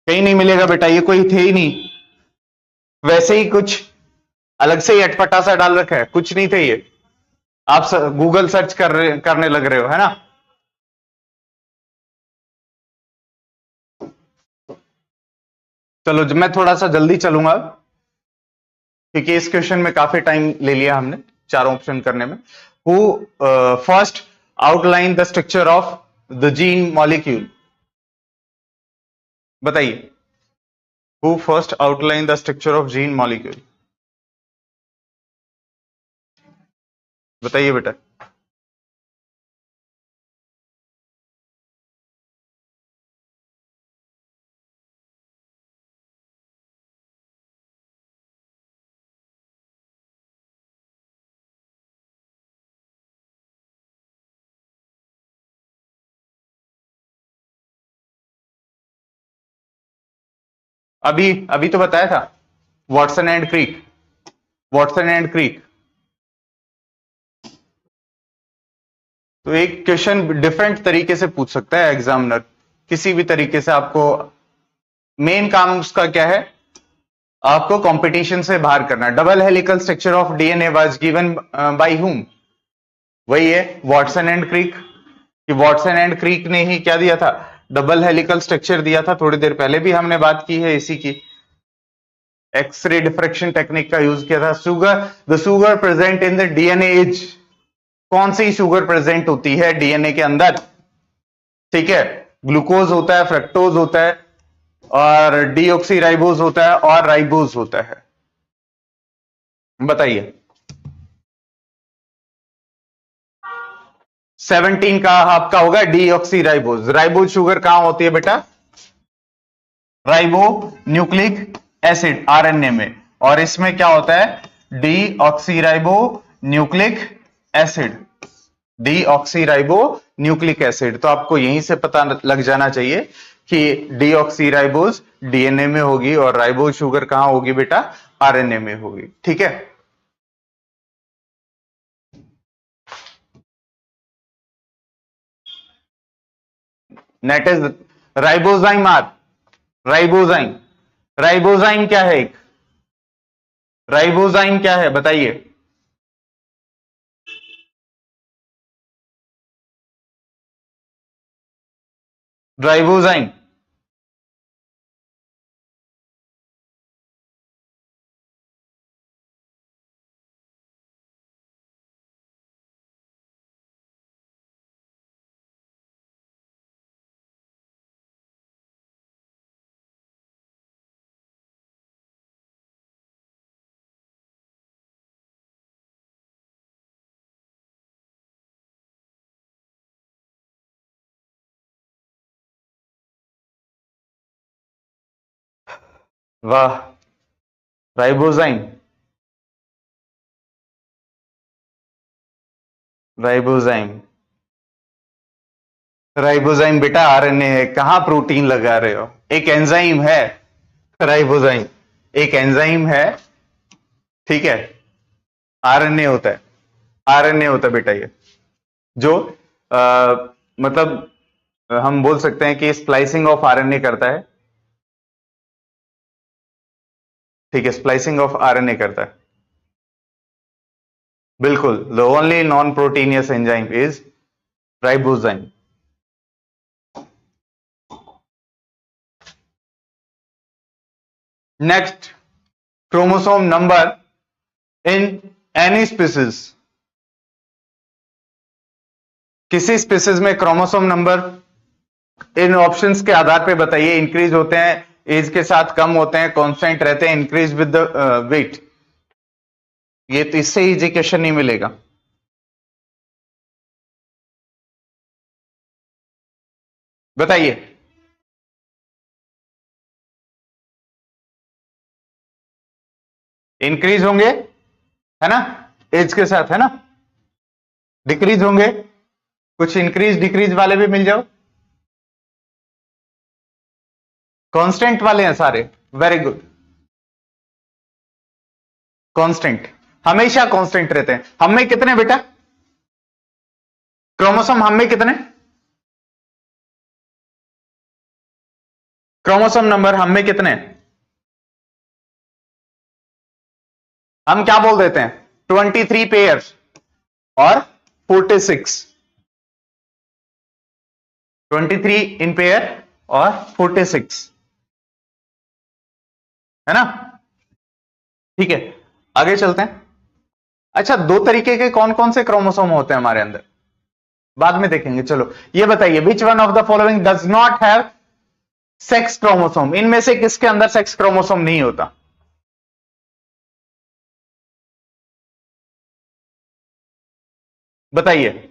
कहीं नहीं मिलेगा बेटा, ये कोई थे ही नहीं, वैसे ही कुछ अलग से ही अटपटा सा डाल रखा है, कुछ नहीं थे ये। आप गूगल सर्च करने लग रहे हो, है ना। चलो मैं थोड़ा सा जल्दी चलूंगा क्योंकि इस क्वेश्चन में काफी टाइम ले लिया हमने चारों ऑप्शन करने में। Who first outline the structure of the gene molecule, बताइए। Who first outline the structure of gene molecule, बताइए बेटा। अभी अभी तो बताया था, Watson and Crick, Watson and Crick. तो एक क्वेश्चन डिफरेंट तरीके से पूछ सकता है एग्जामिनर, किसी भी तरीके से। आपको मेन काम उसका क्या है, आपको कंपटीशन से बाहर करना। Double helical structure of DNA was given by whom, वही है वॉटसन एंड क्रीक। कि वॉटसन एंड क्रीक ने ही क्या दिया था, डबल हेलिकल स्ट्रक्चर दिया था। थोड़ी देर पहले भी हमने बात की है इसी की, एक्सरे डिफ्रेक्शन टेक्निक का यूज किया था। Sugar, the sugar present in the DNA is, कौन सी शुगर प्रेजेंट होती है डीएनए के अंदर, ठीक है। ग्लूकोज होता है, फ्रक्टोज होता है, और डीऑक्सीराइबोज होता है, और राइबोज होता है, बताइए। 17 का आपका होगा डीऑक्सीराइबोज। राइबोज शुगर कहां होती है बेटा, राइबो न्यूक्लिक एसिड आरएनए में, और इसमें क्या होता है deoxyribo nucleic acid, deoxyribo nucleic acid. तो आपको यहीं से पता लग जाना चाहिए कि डीऑक्सीराइबोज डीएनए में होगी और राइबोज शुगर कहां होगी बेटा, आरएनए में होगी, ठीक है। Net is ribozyme are, ribozyme, ribozyme क्या है, एक राइबोजाइम क्या है बताइए। राइबोजाइम, वाह, राइबोजाइम, राइबोजाइम, राइबोजाइम बेटा आरएनए है, कहां प्रोटीन लगा रहे हो, एक एंजाइम है राइबोजाइम, एक एंजाइम है, ठीक है। आरएनए होता है, आरएनए होता है बेटा ये, जो मतलब हम बोल सकते हैं कि स्प्लाइसिंग ऑफ आरएनए करता है, ठीक है, स्प्लाइसिंग ऑफ आरएनए करता है, बिल्कुल। The only non proteinaceous enzyme is ribozyme. Next, chromosome number in any species, किसी स्पीसीज में क्रोमोसोम नंबर इन ऑप्शंस के आधार पे बताइए। इंक्रीज होते हैं एज के साथ, कम होते हैं, कांस्टेंट रहते हैं, इंक्रीज विद द वेट। ये तो इससे इजी क्वेश्चन नहीं मिलेगा। बताइए, इंक्रीज होंगे, है ना, एज के साथ, है ना, डिक्रीज होंगे, कुछ इंक्रीज डिक्रीज वाले भी मिल जाओ, कांस्टेंट वाले हैं सारे, वेरी गुड। कांस्टेंट, हमेशा कांस्टेंट रहते हैं। हम में कितने बेटा क्रोमोसोम, हम में कितने क्रोमोसोम नंबर, हम में कितने, हम क्या बोल देते हैं, 23 पेयर्स और 46, 23 इन पेयर और 46, है ना, ठीक है। आगे चलते हैं। अच्छा, दो तरीके के कौन कौन से क्रोमोसोम होते हैं हमारे अंदर, बाद में देखेंगे। चलो ये बताइए, विच one of the following does not have sex chromosome, इनमें से किसके अंदर सेक्स क्रोमोसोम नहीं होता, बताइए।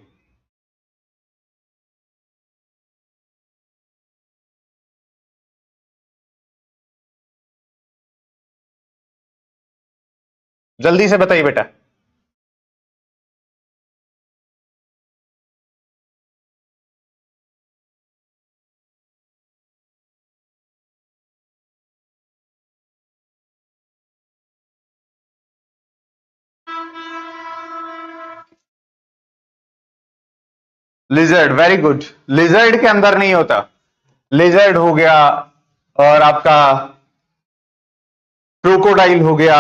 जल्दी से बताइए बेटा। लिजर्ड, वेरी गुड, लिजर्ड के अंदर नहीं होता। लिजर्ड हो गया, और आपका क्रोकोडाइल हो गया,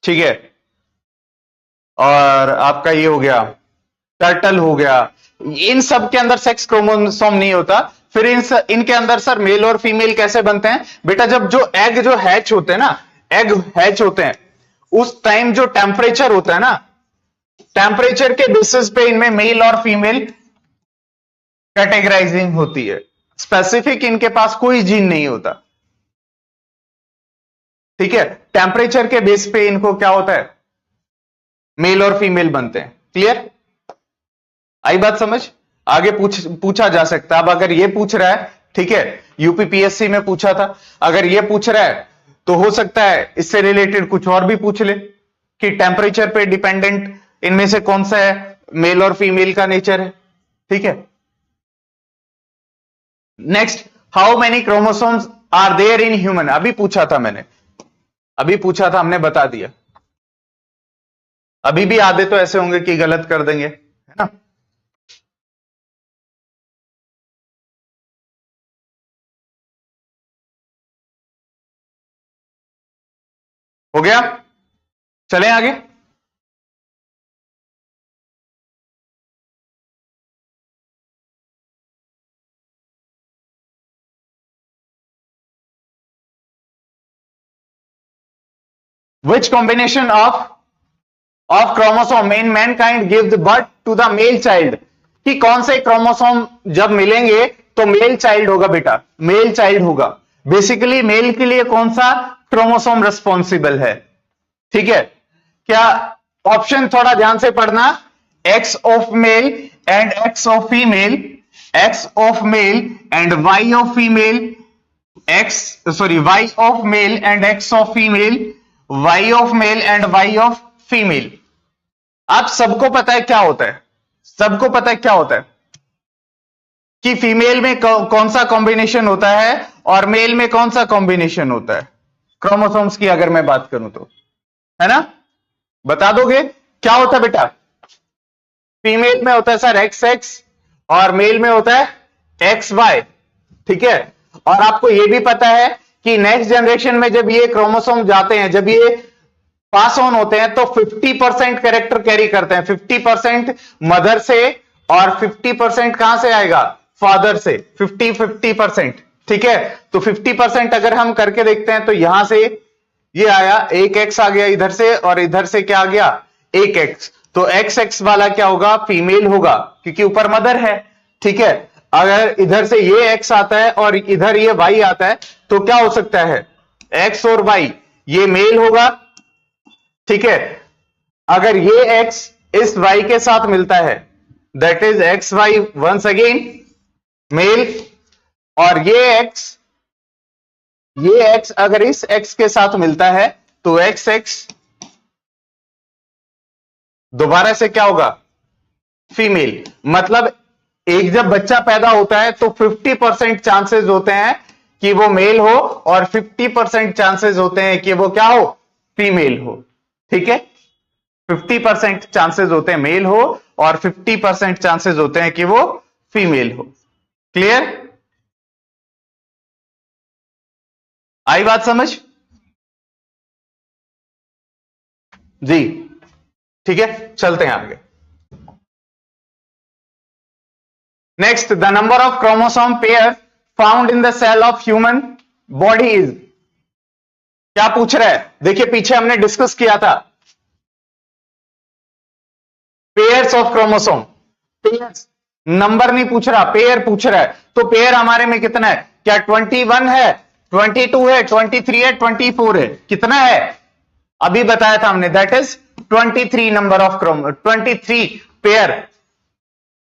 ठीक है, और आपका ये हो गया टर्टल हो गया, इन सब के अंदर सेक्स क्रोमोसोम नहीं होता। फिर इनके अंदर सर मेल और फीमेल कैसे बनते हैं बेटा, जब जो एग जो हैच होते हैं ना, एग हैच होते हैं, उस टाइम जो टेम्परेचर होता है ना, टेम्परेचर के बेसिस पे इनमें मेल और फीमेल कैटेगराइजिंग होती है। स्पेसिफिक इनके पास कोई जीन नहीं होता, ठीक है। टेम्परेचर के बेस पे इनको क्या होता है, मेल और फीमेल बनते हैं। क्लियर, आई बात समझ। आगे पूछा जा सकता है। अब अगर ये पूछ रहा है, ठीक है, यूपीपीएससी में पूछा था, अगर ये पूछ रहा है तो हो सकता है इससे रिलेटेड कुछ और भी पूछ ले कि टेम्परेचर पे डिपेंडेंट इनमें से कौन सा है, मेल और फीमेल का नेचर है, ठीक है। Next, how many chromosomes are there in human, अभी पूछा था मैंने, अभी पूछा था, हमने बता दिया। अभी भी आधे तो ऐसे होंगे कि गलत कर देंगे, है ना। हो गया, चलें आगे। Which combination of chromosome in mankind gives birth to the male child, कि कौन से क्रोमोसोम जब मिलेंगे तो मेल चाइल्ड होगा बेटा, मेल चाइल्ड होगा। बेसिकली मेल के लिए कौन सा क्रोमोसोम रिस्पॉन्सिबल है, ठीक है। क्या, ऑप्शन थोड़ा ध्यान से पढ़ना, X of male and X of female, X of male and Y of female, y of male and x of female, y of male and y of female. आप सबको पता है क्या होता है, सबको पता है क्या होता है कि फीमेल में कौन सा कॉम्बिनेशन होता है और मेल में कौन सा कॉम्बिनेशन होता है, क्रोमोसोम्स की अगर मैं बात करूं तो, है ना? बता दोगे क्या होता है बेटा? फीमेल में होता है सर XX और मेल में होता है XY, ठीक है। और आपको यह भी पता है कि नेक्स्ट जनरेशन में जब ये क्रोमोसोम जाते हैं, जब ये पास ऑन होते हैं तो 50% कैरेक्टर कैरी करते हैं, 50% मदर से और 50% कहां से आएगा? फादर से। 50-50%, ठीक है। तो 50% अगर हम करके देखते हैं तो यहां से ये आया, एक X आ गया इधर से और इधर से क्या आ गया? एक X। तो XX वाला क्या होगा? फीमेल होगा, क्योंकि ऊपर मदर है, ठीक है। अगर इधर से ये X आता है और इधर ये Y आता है तो क्या हो सकता है? X और Y, ये मेल होगा, ठीक है। अगर ये X इस Y के साथ मिलता है, that is XY once again male, और ये X अगर इस X के साथ मिलता है तो XX दोबारा से क्या होगा? फीमेल। मतलब एक जब बच्चा पैदा होता है तो 50% चांसेस होते हैं कि वो मेल हो और 50% चांसेस होते हैं कि वो क्या हो? फीमेल हो, ठीक है। 50% चांसेस होते हैं मेल हो और 50% चांसेस होते हैं कि वो फीमेल हो। क्लियर? आई बात समझ? जी, ठीक है, चलते हैं आगे। Next, the number of chromosome pair found in the cell of human body is. क्या पूछ रहा है? देखिए पीछे हमने डिस्कस किया था pairs of chromosome. Pairs, number नहीं पूछ रहा, पेयर पूछ रहा है। तो पेयर हमारे में कितना है? क्या 21 है, 22 है, 23 है, 24 है? कितना है? अभी बताया था हमने, that is 23 number of chromo, 23 pair,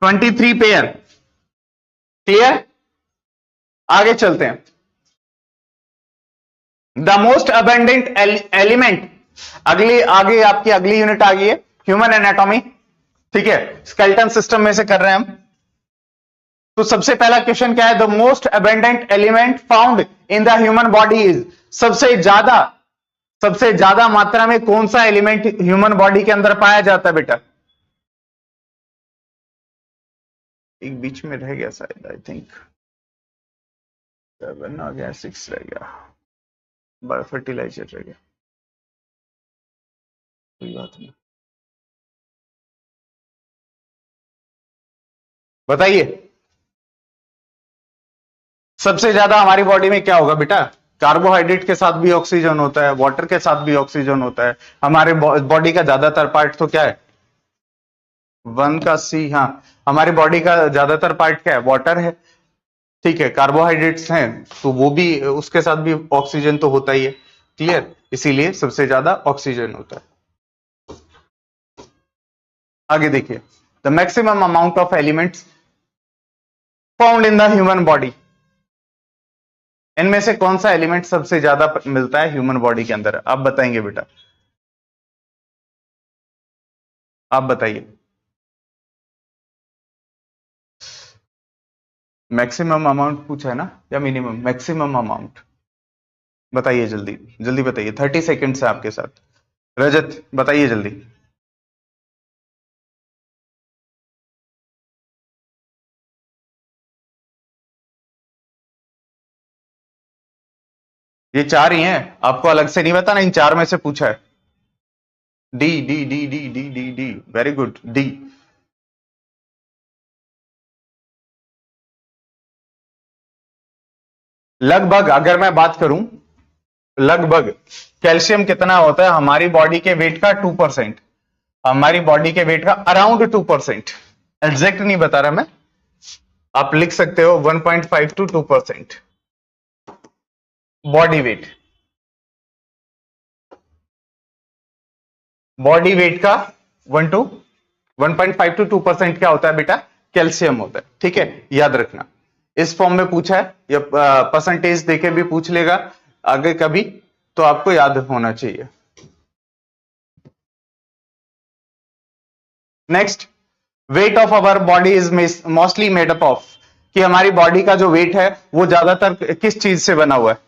23 pair. Clear? आगे चलते हैं। द मोस्ट अबेंडेंट एलिमेंट, अगली आगे आपकी अगली यूनिट आ गई है ह्यूमन एनाटॉमी, ठीक है। स्केलेटन सिस्टम में से कर रहे हैं हम। तो सबसे पहला क्वेश्चन क्या है? The most abundant element found in the human body is. सबसे ज्यादा मात्रा में कौन सा एलिमेंट ह्यूमन बॉडी के अंदर पाया जाता है बेटा? एक बीच में रह गया शायद, आई थिंक 7 आ गया, 6 रह गया, फर्टिलाइजर रह गया, कोई बात नहीं। बताइए सबसे ज्यादा हमारी बॉडी में क्या होगा बेटा? कार्बोहाइड्रेट के साथ भी ऑक्सीजन होता है, वाटर के साथ भी ऑक्सीजन होता है। हमारे बॉडी का ज्यादातर पार्ट तो क्या है? 1 का C, हाँ, हमारी बॉडी का ज्यादातर पार्ट क्या है? वाटर है, ठीक है। कार्बोहाइड्रेट्स हैं तो वो भी, उसके साथ भी ऑक्सीजन तो होता ही है। क्लियर? इसीलिए सबसे ज्यादा ऑक्सीजन होता है। आगे देखिए, the maximum amount of elements found in the human body. इनमें से कौन सा एलिमेंट सबसे ज्यादा मिलता है ह्यूमन बॉडी के अंदर? आप बताएंगे बेटा, आप बताइए। मैक्सिमम अमाउंट पूछा है ना, या मिनिमम? मैक्सिमम अमाउंट बताइए, जल्दी जल्दी बताइए, 30 सेकेंड्स है आपके साथ। रजत बताइए जल्दी। ये 4 ही हैं, आपको अलग से नहीं बताना, इन 4 में से पूछा है। D D D D D D D, very good, D. लगभग अगर मैं बात करूं, लगभग कैल्शियम कितना होता है हमारी बॉडी के वेट का? 2%। हमारी बॉडी के वेट का अराउंड 2%, एग्जैक्ट नहीं बता रहा मैं, आप लिख सकते हो 1.5 to 2% body weight. Body weight का 1.5 to 2% क्या होता है बेटा? कैल्शियम होता है, ठीक है, याद रखना। इस फॉर्म में पूछा है या परसेंटेज देके भी पूछ लेगा आगे कभी, तो आपको याद होना चाहिए। Next, weight of our body is mostly made up of, कि हमारी बॉडी का जो वेट है वो ज्यादातर किस चीज से बना हुआ है?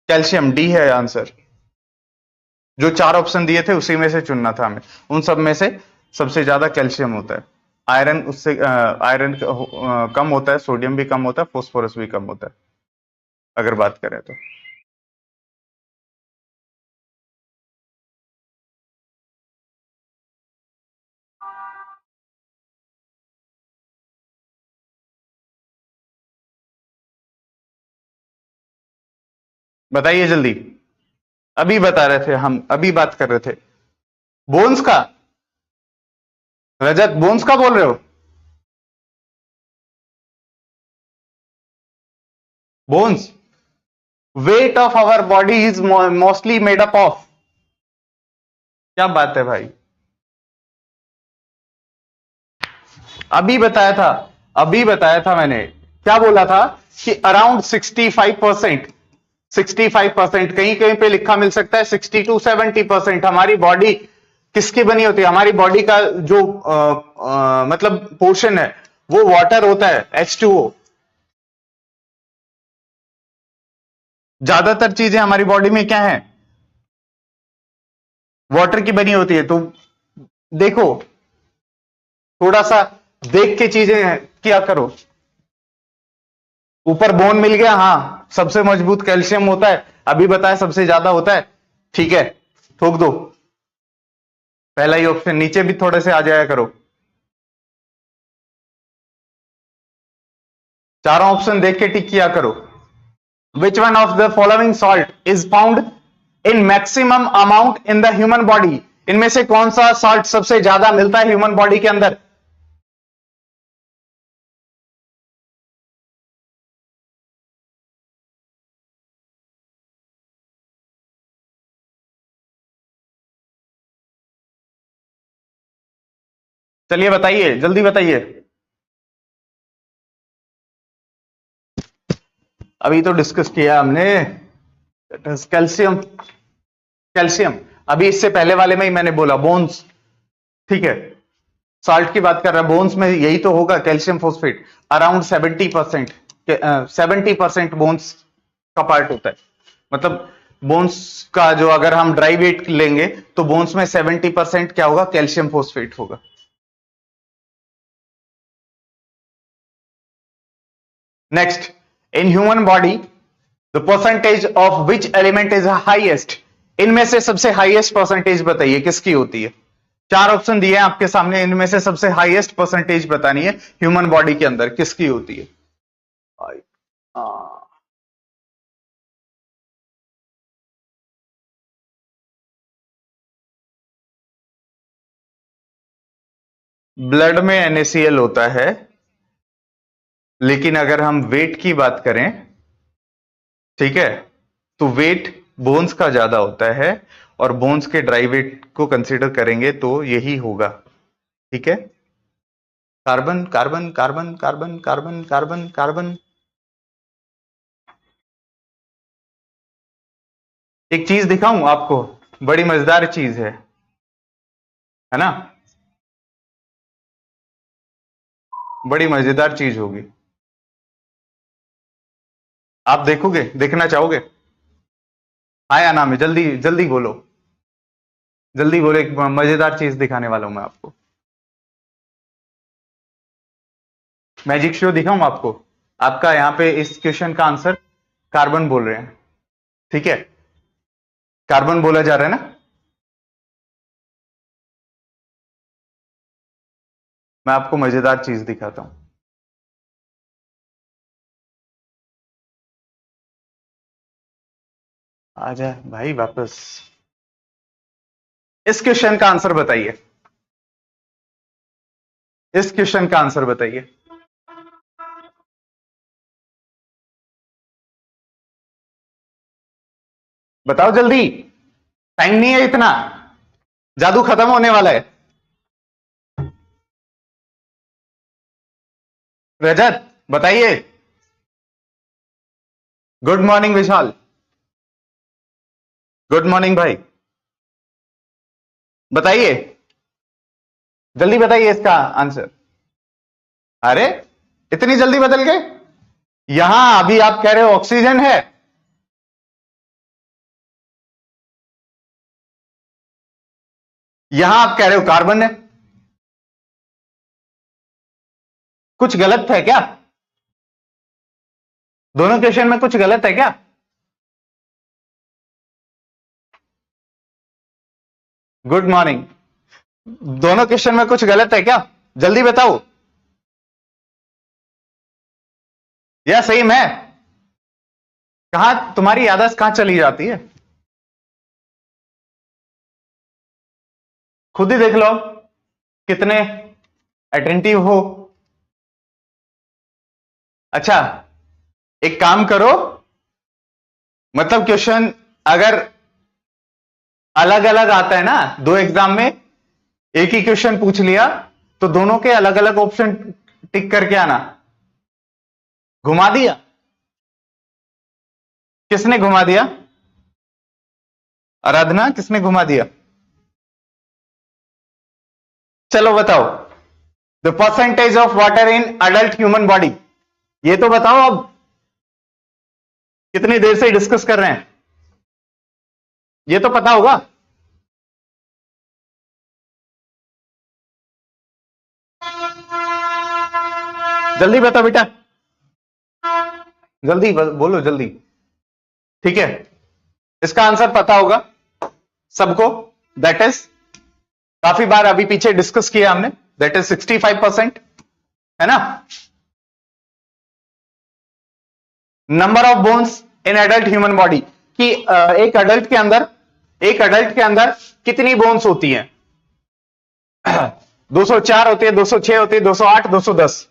कैल्शियम, डी है आंसर। जो चार ऑप्शन दिए थे उसी में से चुनना था हमें, उन सब में से सबसे ज्यादा कैल्शियम होता है। आयरन उससे आयरन कम होता है, सोडियम भी कम होता है, फोस्फोरस भी कम होता है अगर बात करें तो। बताइए जल्दी, अभी बता रहे थे हम, अभी बात कर रहे थे बोन्स का। रजत, बोन्स का बोल रहे हो? Bones, weight of our body is mostly made up of, क्या बात है भाई, अभी बताया था, अभी बताया था मैंने, क्या बोला था कि अराउंड 65%, 65%, कहीं कहीं पे लिखा मिल सकता है 60 to 70% हमारी बॉडी किसकी बनी होती है? हमारी बॉडी का जो मतलब पोर्शन है वो वाटर होता है, H2O। ज्यादातर चीजें हमारी बॉडी में क्या है? वाटर की बनी होती है। तो देखो, थोड़ा सा देख के चीजें क्या करो। ऊपर बोन मिल गया, हाँ सबसे मजबूत कैल्शियम होता है, अभी बताया सबसे ज्यादा होता है, ठीक है, ठोक दो पहला ही ऑप्शन। नीचे भी थोड़े से आ जाया करो, चारों ऑप्शन देख के टिक किया करो। विच one of the following salt is found in maximum amount in the human body? इनमें से कौन सा सॉल्ट सबसे ज्यादा मिलता है ह्यूमन बॉडी के अंदर? चलिए बताइए, जल्दी बताइए। अभी तो डिस्कस किया हमने, कैल्शियम, कैल्शियम। अभी इससे पहले वाले में ही मैंने बोला बोन्स, ठीक है, सॉल्ट की बात कर रहा है, बोन्स में यही तो होगा कैल्शियम फोस्फेट। अराउंड 70%, 70% बोन्स का पार्ट होता है। मतलब बोन्स का जो अगर हम ड्राई वेट लेंगे तो बोन्स में 70% क्या होगा? कैल्शियम फोस्फेट होगा। Next, in human body the percentage of which element is highest? इनमें से सबसे हाईएस्ट परसेंटेज बताइए किसकी होती है? चार ऑप्शन दिए हैं आपके सामने, इनमें से सबसे हाईएस्ट परसेंटेज बतानी है ह्यूमन बॉडी के अंदर किसकी होती है? ब्लड में NaCl होता है, लेकिन अगर हम वेट की बात करें, ठीक है, तो वेट बोन्स का ज्यादा होता है, और बोन्स के ड्राई वेट को कंसीडर करेंगे तो यही होगा, ठीक है। Carbon carbon carbon carbon carbon carbon carbon. एक चीज दिखाऊं आपको, बड़ी मजेदार चीज है ना, बड़ी मजेदार चीज होगी। आप देखोगे, देखना चाहोगे? हाँ या ना में जल्दी जल्दी बोलो, जल्दी बोलो, एक मजेदार चीज दिखाने वाला हूं मैं आपको। मैजिक शो दिखाऊं आपको? आपका यहां पे इस क्वेश्चन का आंसर कार्बन बोल रहे हैं, ठीक है, कार्बन बोला जा रहा है ना। मैं आपको मजेदार चीज दिखाता हूं। आजा भाई वापस। इस क्वेश्चन का आंसर बताइए, इस क्वेश्चन का आंसर बताइए। बताओ जल्दी, टाइम नहीं है इतना, जादू खत्म होने वाला है। रजत बताइए। गुड मॉर्निंग विशाल। गुड मॉर्निंग भाई, बताइए, जल्दी बताइए इसका आंसर। अरे इतनी जल्दी बदल गए। यहां अभी आप कह रहे हो ऑक्सीजन है, यहां आप कह रहे हो कार्बन है। कुछ गलत है क्या? दोनों क्वेश्चन में कुछ गलत है क्या? Good morning. दोनों क्वेश्चन में कुछ गलत है क्या? जल्दी बताओ। या सही में? कहां तुम्हारी याददाश्त कहां चली जाती है? खुद ही देख लो कितने अटेंटिव हो। अच्छा, एक काम करो, मतलब क्वेश्चन अगर अलग अलग आता है ना, दो एग्जाम में एक ही क्वेश्चन पूछ लिया तो दोनों के अलग अलग ऑप्शन टिक करके आना। घुमा दिया? किसने घुमा दिया? आराधना, किसने घुमा दिया? चलो बताओ। The percentage of water in adult human body, ये तो बताओ अब। कितनी देर से डिस्कस कर रहे हैं, ये तो पता होगा। जल्दी बताओ बेटा, जल्दी बोलो जल्दी। ठीक है, इसका आंसर पता होगा सबको। दैट इज, काफी बार अभी पीछे डिस्कस किया हमने, दैट इज 65%, है ना। Number of bones in adult human body, कि एक अडल्ट के अंदर कितनी बोन्स होती हैं? 204 होती है, 206 होती है, 208, 210?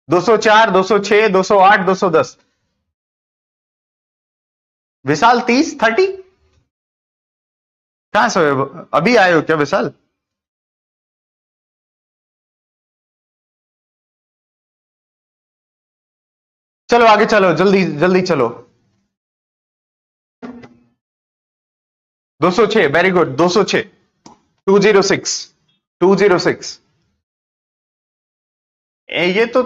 204, 206, 208, 210? विशाल 30, 30? कहां से अभी आए हो क्या विशाल? चलो आगे चलो, जल्दी जल्दी चलो। 206, वेरी गुड, 206, 206, 206। ये तो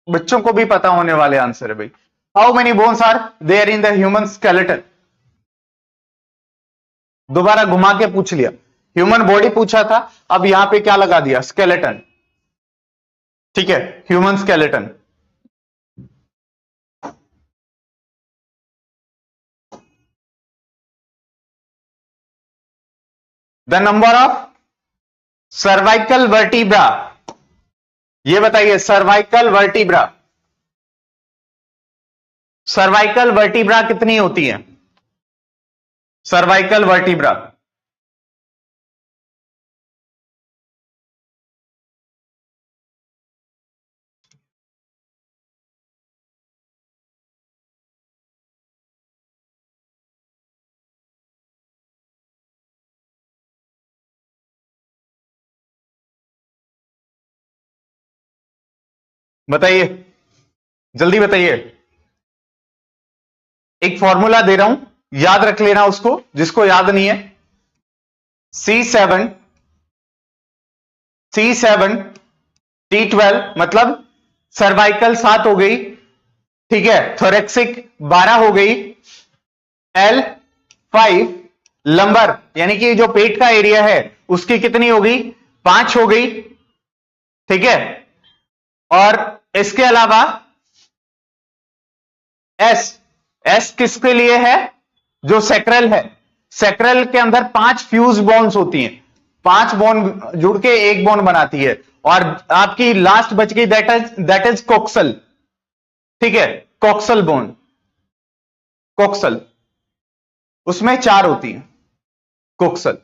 बच्चों को भी पता होने वाले आंसर है भाई। How many bones are there in the human skeleton? दोबारा घुमा के पूछ लिया, ह्यूमन बॉडी पूछा था, अब यहां पे क्या लगा दिया? स्केलेटन। ठीक है, human skeleton. The number of cervical vertebra, ये बताइए, सर्वाइकल वर्टिब्रा, सर्वाइकल वर्टिब्रा कितनी होती है? Cervical vertebra. बताइए, जल्दी बताइए। एक फॉर्मूला दे रहा हूं, याद रख लेना उसको, जिसको याद नहीं है। C7, C7, T12, मतलब सर्वाइकल 7 हो गई, ठीक है, थोरेक्सिक 12 हो गई, L5, लंबर यानी कि जो पेट का एरिया है उसकी कितनी होगी? 5 हो गई, ठीक है। और इसके अलावा एस, एस किसके लिए है? जो सेक्रल है, सेक्रल के अंदर 5 फ्यूज बोन्स होती हैं, 5 बोन जुड़ के एक बोन बनाती है, और आपकी लास्ट बच गई, दैट इज कोक्सल, ठीक है, कोक्सल बोन, कोक्सल, उसमें 4 होती हैं कोक्सल।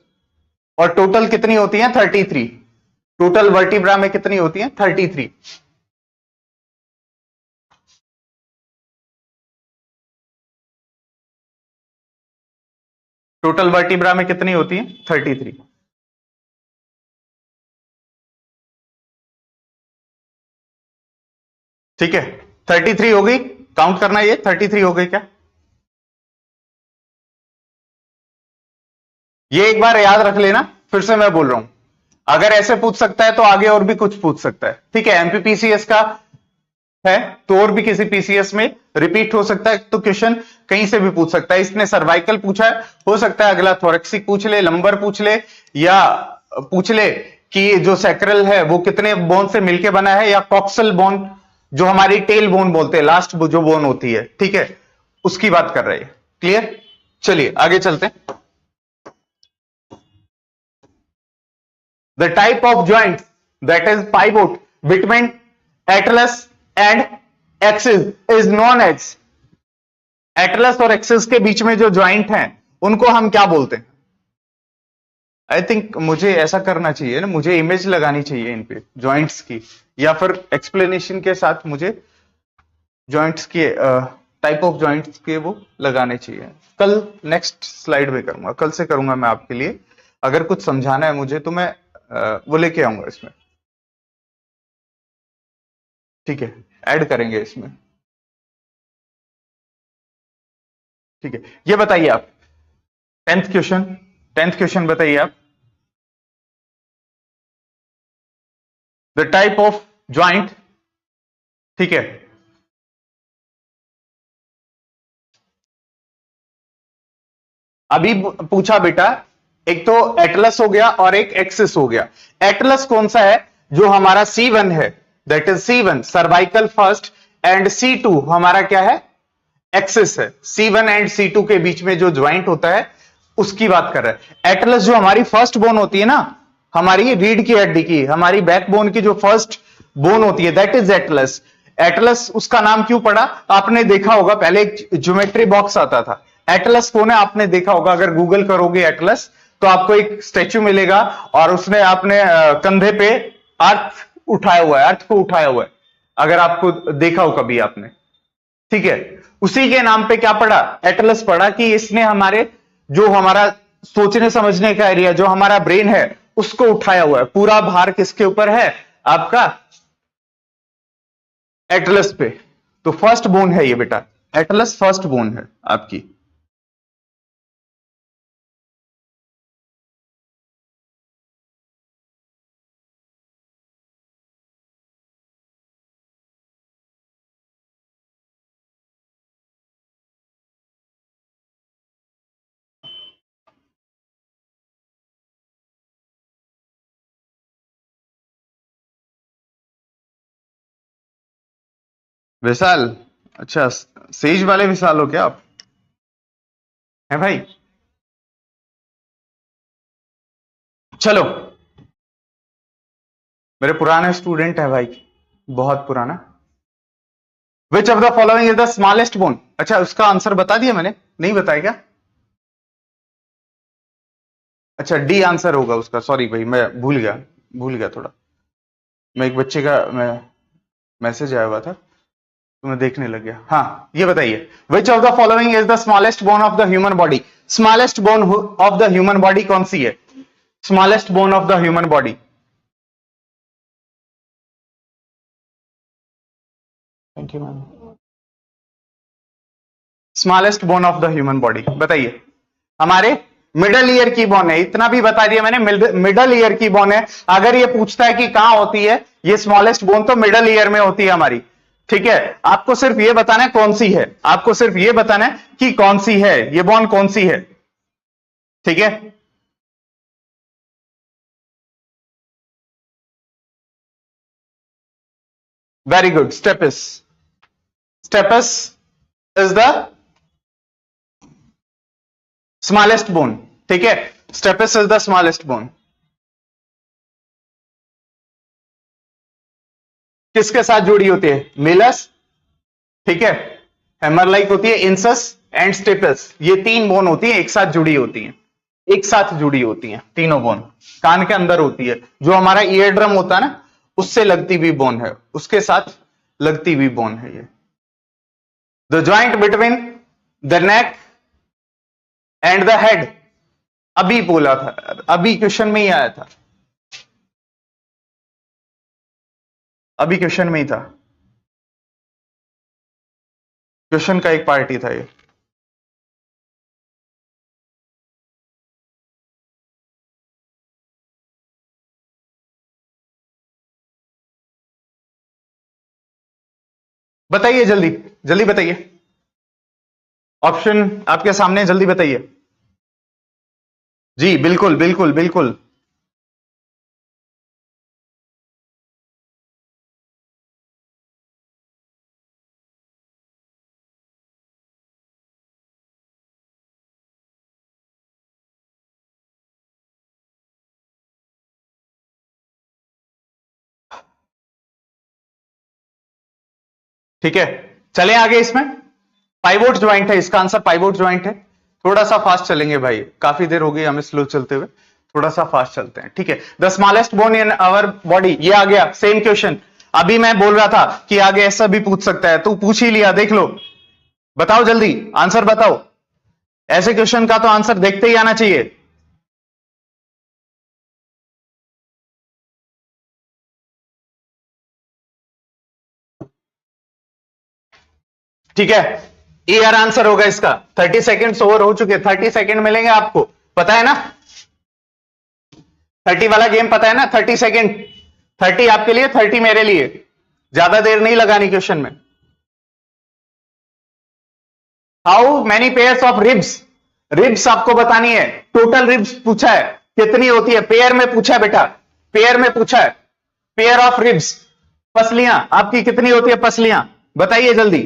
और टोटल कितनी होती हैं? 33। टोटल वर्टिब्रा में कितनी होती हैं? 33। टोटल वर्टिब्रा में कितनी होती है? 33। ठीक है, 33 हो गई, काउंट करना, ये 33 हो गई क्या? ये एक बार याद रख लेना, फिर से मैं बोल रहा हूं, अगर ऐसे पूछ सकता है तो आगे और भी कुछ पूछ सकता है। ठीक है, एमपीपीसीएस का है तो और भी किसी पीसीएस में रिपीट हो सकता है, तो क्वेश्चन कहीं से भी पूछ सकता है। इसने सर्वाइकल पूछा है, हो सकता है अगला थोरेक्सिक पूछ ले, लंबर पूछ ले, या पूछ ले कि जो सैक्रल है वो कितने बोन से मिलके बना है, या कॉक्सल बोन जो हमारी टेल बोन बोलते हैं, लास्ट जो बोन होती है, ठीक है, उसकी बात कर रहे हैं। क्लियर? चलिए आगे चलते हैं। The type of joint that is pivot between atlas and axis is known as, atlas और axis के बीच में जो ज्वाइंट हैं उनको हम क्या बोलते हैं? आई थिंक मुझे ऐसा करना चाहिए ना, मुझे इमेज लगानी चाहिए इन पे ज्वाइंट्स की, या फिर एक्सप्लेनेशन के साथ मुझे ज्वाइंट्स के टाइप ऑफ ज्वाइंट्स के वो लगाने चाहिए। कल नेक्स्ट स्लाइड में करूंगा, कल से करूंगा मैं आपके लिए। अगर कुछ समझाना है मुझे तो मैं वो लेके आऊंगा इसमें। ठीक है, ऐड करेंगे इसमें। ठीक है, ये बताइए आप 10th क्वेश्चन बताइए आप। द टाइप ऑफ ज्वाइंट, ठीक है, अभी पूछा बेटा, एक तो एटलस हो गया और एक एक्सिस हो गया। एटलस कौन सा है? जो हमारा C1 है, that is C1 cervical first, and C2 हमारा क्या है? एक्सिस है। C1 एंड C2 के बीच में जो ज्वाइंट होता है उसकी बात कर रहा है। एटलस जो हमारी फर्स्ट बोन होती है ना, हमारी रीढ़ की हड्डी की, हमारी बैकबोन की जो फर्स्ट बोन होती है, दैट इज एटलस। एटलस उसका नाम क्यों पड़ा? आपने देखा होगा पहले एक ज्योमेट्री बॉक्स आता था, एटलस कौन है आपने देखा होगा, अगर गूगल करोगे एटलस तो आपको एक स्टैच्यू मिलेगा और उसने आपने कंधे पे अर्थ उठाया हुआ है, अर्थ को उठाया हुआ है, अगर आपको देखा हो कभी आपने। ठीक है, उसी के नाम पे क्या पड़ा? एटलस पड़ा, कि इसने हमारे जो हमारा सोचने समझने का एरिया, जो हमारा ब्रेन है, उसको उठाया हुआ है। पूरा भार किसके ऊपर है? आपका एटलस पे। तो फर्स्ट बोन है ये बेटा, एटलस फर्स्ट बोन है आपकी। विशाल, अच्छा सेज वाले विशाल हो क्या आप? है भाई? चलो, मेरे पुराने स्टूडेंट है भाई, बहुत पुराना। विच of the following is the smallest bone? अच्छा, उसका आंसर बता दिया मैंने, नहीं बताया क्या? अच्छा, डी आंसर होगा उसका, सॉरी भाई मैं भूल गया थोड़ा। मैं एक बच्चे का मैसेज आया हुआ था तो मैं देखने लग गया। हाँ, ये बताइए, विच of the following is the smallest bone of the human body? Smallest bone of the human body कौन सी है? Smallest bone of the human body. Thank you ma'am. Smallest bone of the human body बताइए। हमारे middle ear की bone है, इतना भी बता दिया मैंने, मिडल ईयर की बोन है। अगर ये पूछता है कि कहां होती है ये स्मॉलेस्ट बोन, तो मिडल ईयर में होती है हमारी। ठीक है, आपको सिर्फ ये बताना है कौन सी है, आपको सिर्फ ये बताना है कि कौन सी है, ये बोन कौन सी है। ठीक है, very good. Stapes, stapes is the smallest bone. ठीक है, stapes is the smallest bone. किसके साथ जुड़ी होती है? मिलस, ठीक है, हैमर लाइक होती है, इंसस एंड स्टेपस, ये तीन बोन होती है, एक साथ जुड़ी होती हैं, एक साथ जुड़ी होती हैं तीनों बोन। कान के अंदर होती है, जो हमारा ईयर ड्रम होता है ना, उससे लगती हुई बोन है, उसके साथ लगती हुई बोन है ये। The joint between the neck and the head अभी बोला था, अभी क्वेश्चन में ही आया था, अभी क्वेश्चन में ही था, क्वेश्चन का एक पार्ट ही था ये। बताइए जल्दी, जल्दी बताइए, ऑप्शन आपके सामने, जल्दी बताइए। जी बिल्कुल बिल्कुल बिल्कुल। ठीक है, चले आगे। इसमें पाइवोट ज्वाइंट है, इसका आंसर पाइवोट ज्वाइंट है। थोड़ा सा फास्ट चलेंगे भाई, काफी देर हो गई हमें स्लो चलते हुए, थोड़ा सा फास्ट चलते हैं। ठीक है, the smallest bone in our body, ये आ गया सेम क्वेश्चन। अभी मैं बोल रहा था कि आगे ऐसा भी पूछ सकता है, तो पूछ ही लिया, देख लो। बताओ जल्दी, आंसर बताओ। ऐसे क्वेश्चन का तो आंसर देखते ही आना चाहिए। ठीक है, ये यार आंसर होगा इसका। 30 सेकेंड ओवर हो चुके, 30 सेकेंड मिलेंगे आपको, पता है ना? 30 वाला गेम पता है ना? 30 सेकेंड, 30 आपके लिए, 30 मेरे लिए, ज्यादा देर नहीं लगानी क्वेश्चन में। How many pairs of ribs, ribs आपको बतानी है, टोटल रिब्स पूछा है, कितनी होती है, पेयर में पूछा है बेटा, पेयर में पूछा है, पेयर ऑफ रिब्स, पसलियां आपकी कितनी होती है, पसलियां बताइए जल्दी।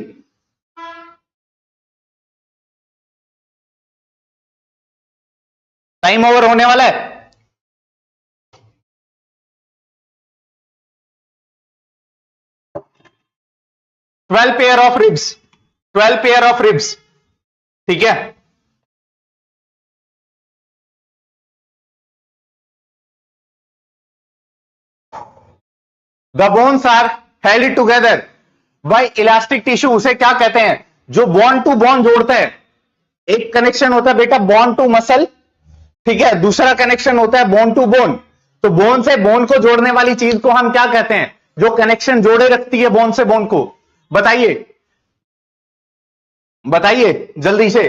टाइम ओवर होने वाला है। 12 pair of ribs, 12 pair of ribs, ठीक है। The bones are held together by elastic tissue, उसे क्या कहते हैं? जो बॉन्ड टू बॉन्ड जोड़ता है। एक कनेक्शन होता है बेटा बॉन्ड टू मसल, ठीक है, दूसरा कनेक्शन होता है बोन टू बोन। तो बोन से बोन को जोड़ने वाली चीज को हम क्या कहते हैं, जो कनेक्शन जोड़े रखती है बोन से बोन को? बताइए, बताइए जल्दी से।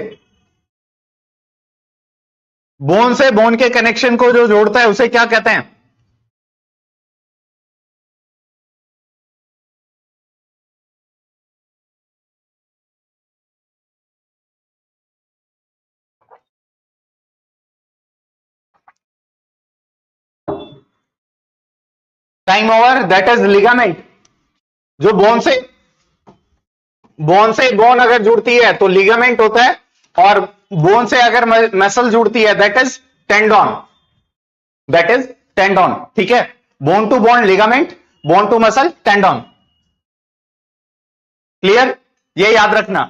बोन से बोन के कनेक्शन को जो जोड़ता है उसे क्या कहते हैं? Time over, that is ligament. जो बोन से बोन अगर जुड़ती है तो लिगामेंट होता है, और बोन से अगर मसल जुड़ती है that is tendon, that is tendon, ठीक है। Bone to bone ligament, bone to muscle tendon, clear? ये याद रखना,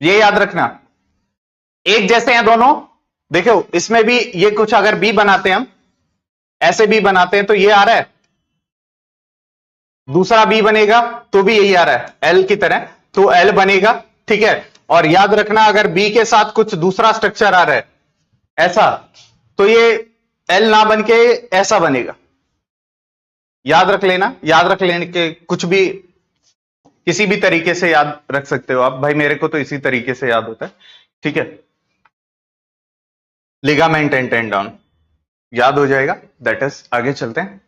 ये याद रखना, एक जैसे हैं दोनों। देखो इसमें भी ये कुछ अगर बी बनाते हैं हम, ऐसे बी बनाते हैं तो ये आ रहा है, दूसरा बी बनेगा तो भी यही आ रहा है एल की तरह, तो एल बनेगा, ठीक है। और याद रखना अगर बी के साथ कुछ दूसरा स्ट्रक्चर आ रहा है ऐसा, तो ये एल ना बन के ऐसा बनेगा। याद रख लेना, याद रख लेने के कुछ भी किसी भी तरीके से याद रख सकते हो आप भाई, मेरे को तो इसी तरीके से याद होता है, ठीक है। लिगामेंट एंड टेंडन याद हो जाएगा, दैट इज। आगे चलते हैं।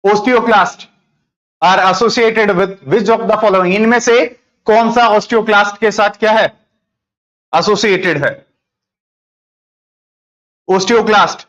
Osteoclast are associated with which of the following, इनमें से कौन सा ऑस्टियोक्लास्ट के साथ क्या है, एसोसिएटेड है? ओस्टियोक्लास्ट,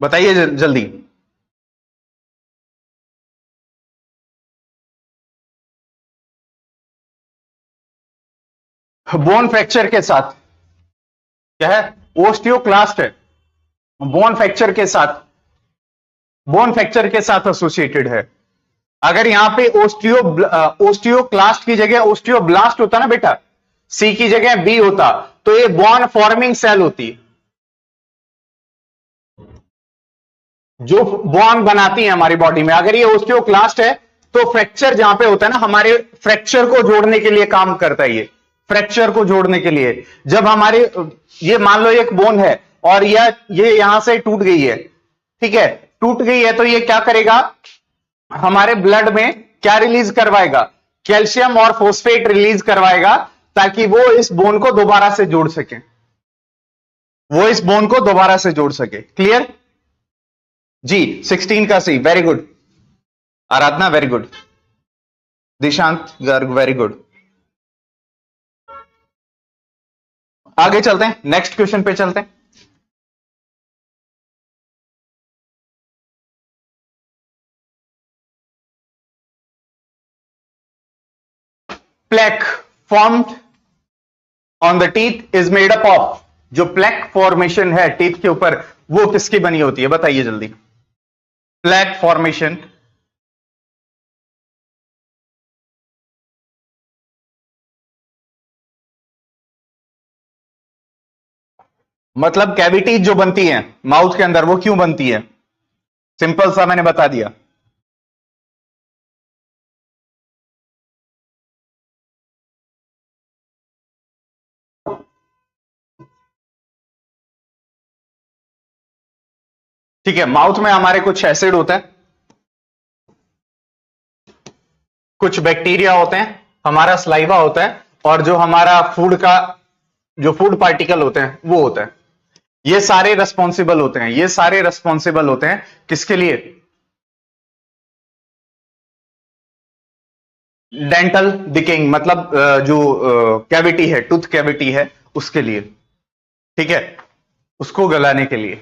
बताइए जल्दी। बोन फ्रैक्चर के साथ क्या है, ओस्टियोक्लास्ट है, बोन फ्रैक्चर के साथ एसोसिएटेड है। अगर यहां पे ओस्टियोक्लास्ट की जगह ओस्टियोब्लास्ट होता ना बेटा, सी की जगह बी होता, तो ये बॉन फॉर्मिंग सेल होती, जो बॉन बनाती है हमारी बॉडी में। अगर ये ओस्टियोक्लास्ट है तो फ्रैक्चर जहां पे होता है ना, हमारे फ्रैक्चर को जोड़ने के लिए काम करता है, ये फ्रैक्चर को जोड़ने के लिए। जब हमारे, ये मान लो एक बोन है और ये यहां से टूट गई है, ठीक है, टूट गई है, तो ये क्या करेगा, हमारे ब्लड में क्या रिलीज करवाएगा, कैल्शियम और फोस्फेट रिलीज करवाएगा, ताकि वो इस बोन को दोबारा से जोड़ सके, क्लियर जी। 16 का C, very good Aradhana, very good Dishant Garg, very good. आगे चलते हैं, नेक्स्ट क्वेश्चन पे चलते हैं। Plaque formed on the teeth is made up of, जो प्लेक फॉर्मेशन है टीथ के ऊपर, वो किसकी बनी होती है, बताइए जल्दी। प्लेक फॉर्मेशन मतलब कैविटी जो बनती है माउथ के अंदर, वो क्यों बनती है, सिंपल सा मैंने बता दिया। ठीक है, माउथ में हमारे कुछ एसिड होता है, कुछ बैक्टीरिया होते हैं, हमारा सलाइवा होता है, और जो हमारा फूड का जो फूड पार्टिकल होते हैं वो होता है। ये सारे रेस्पॉन्सिबल होते हैं, किसके लिए, डेंटल डिकेइंग, मतलब जो कैविटी है, टूथ कैविटी है, उसके लिए, ठीक है, उसको गलाने के लिए,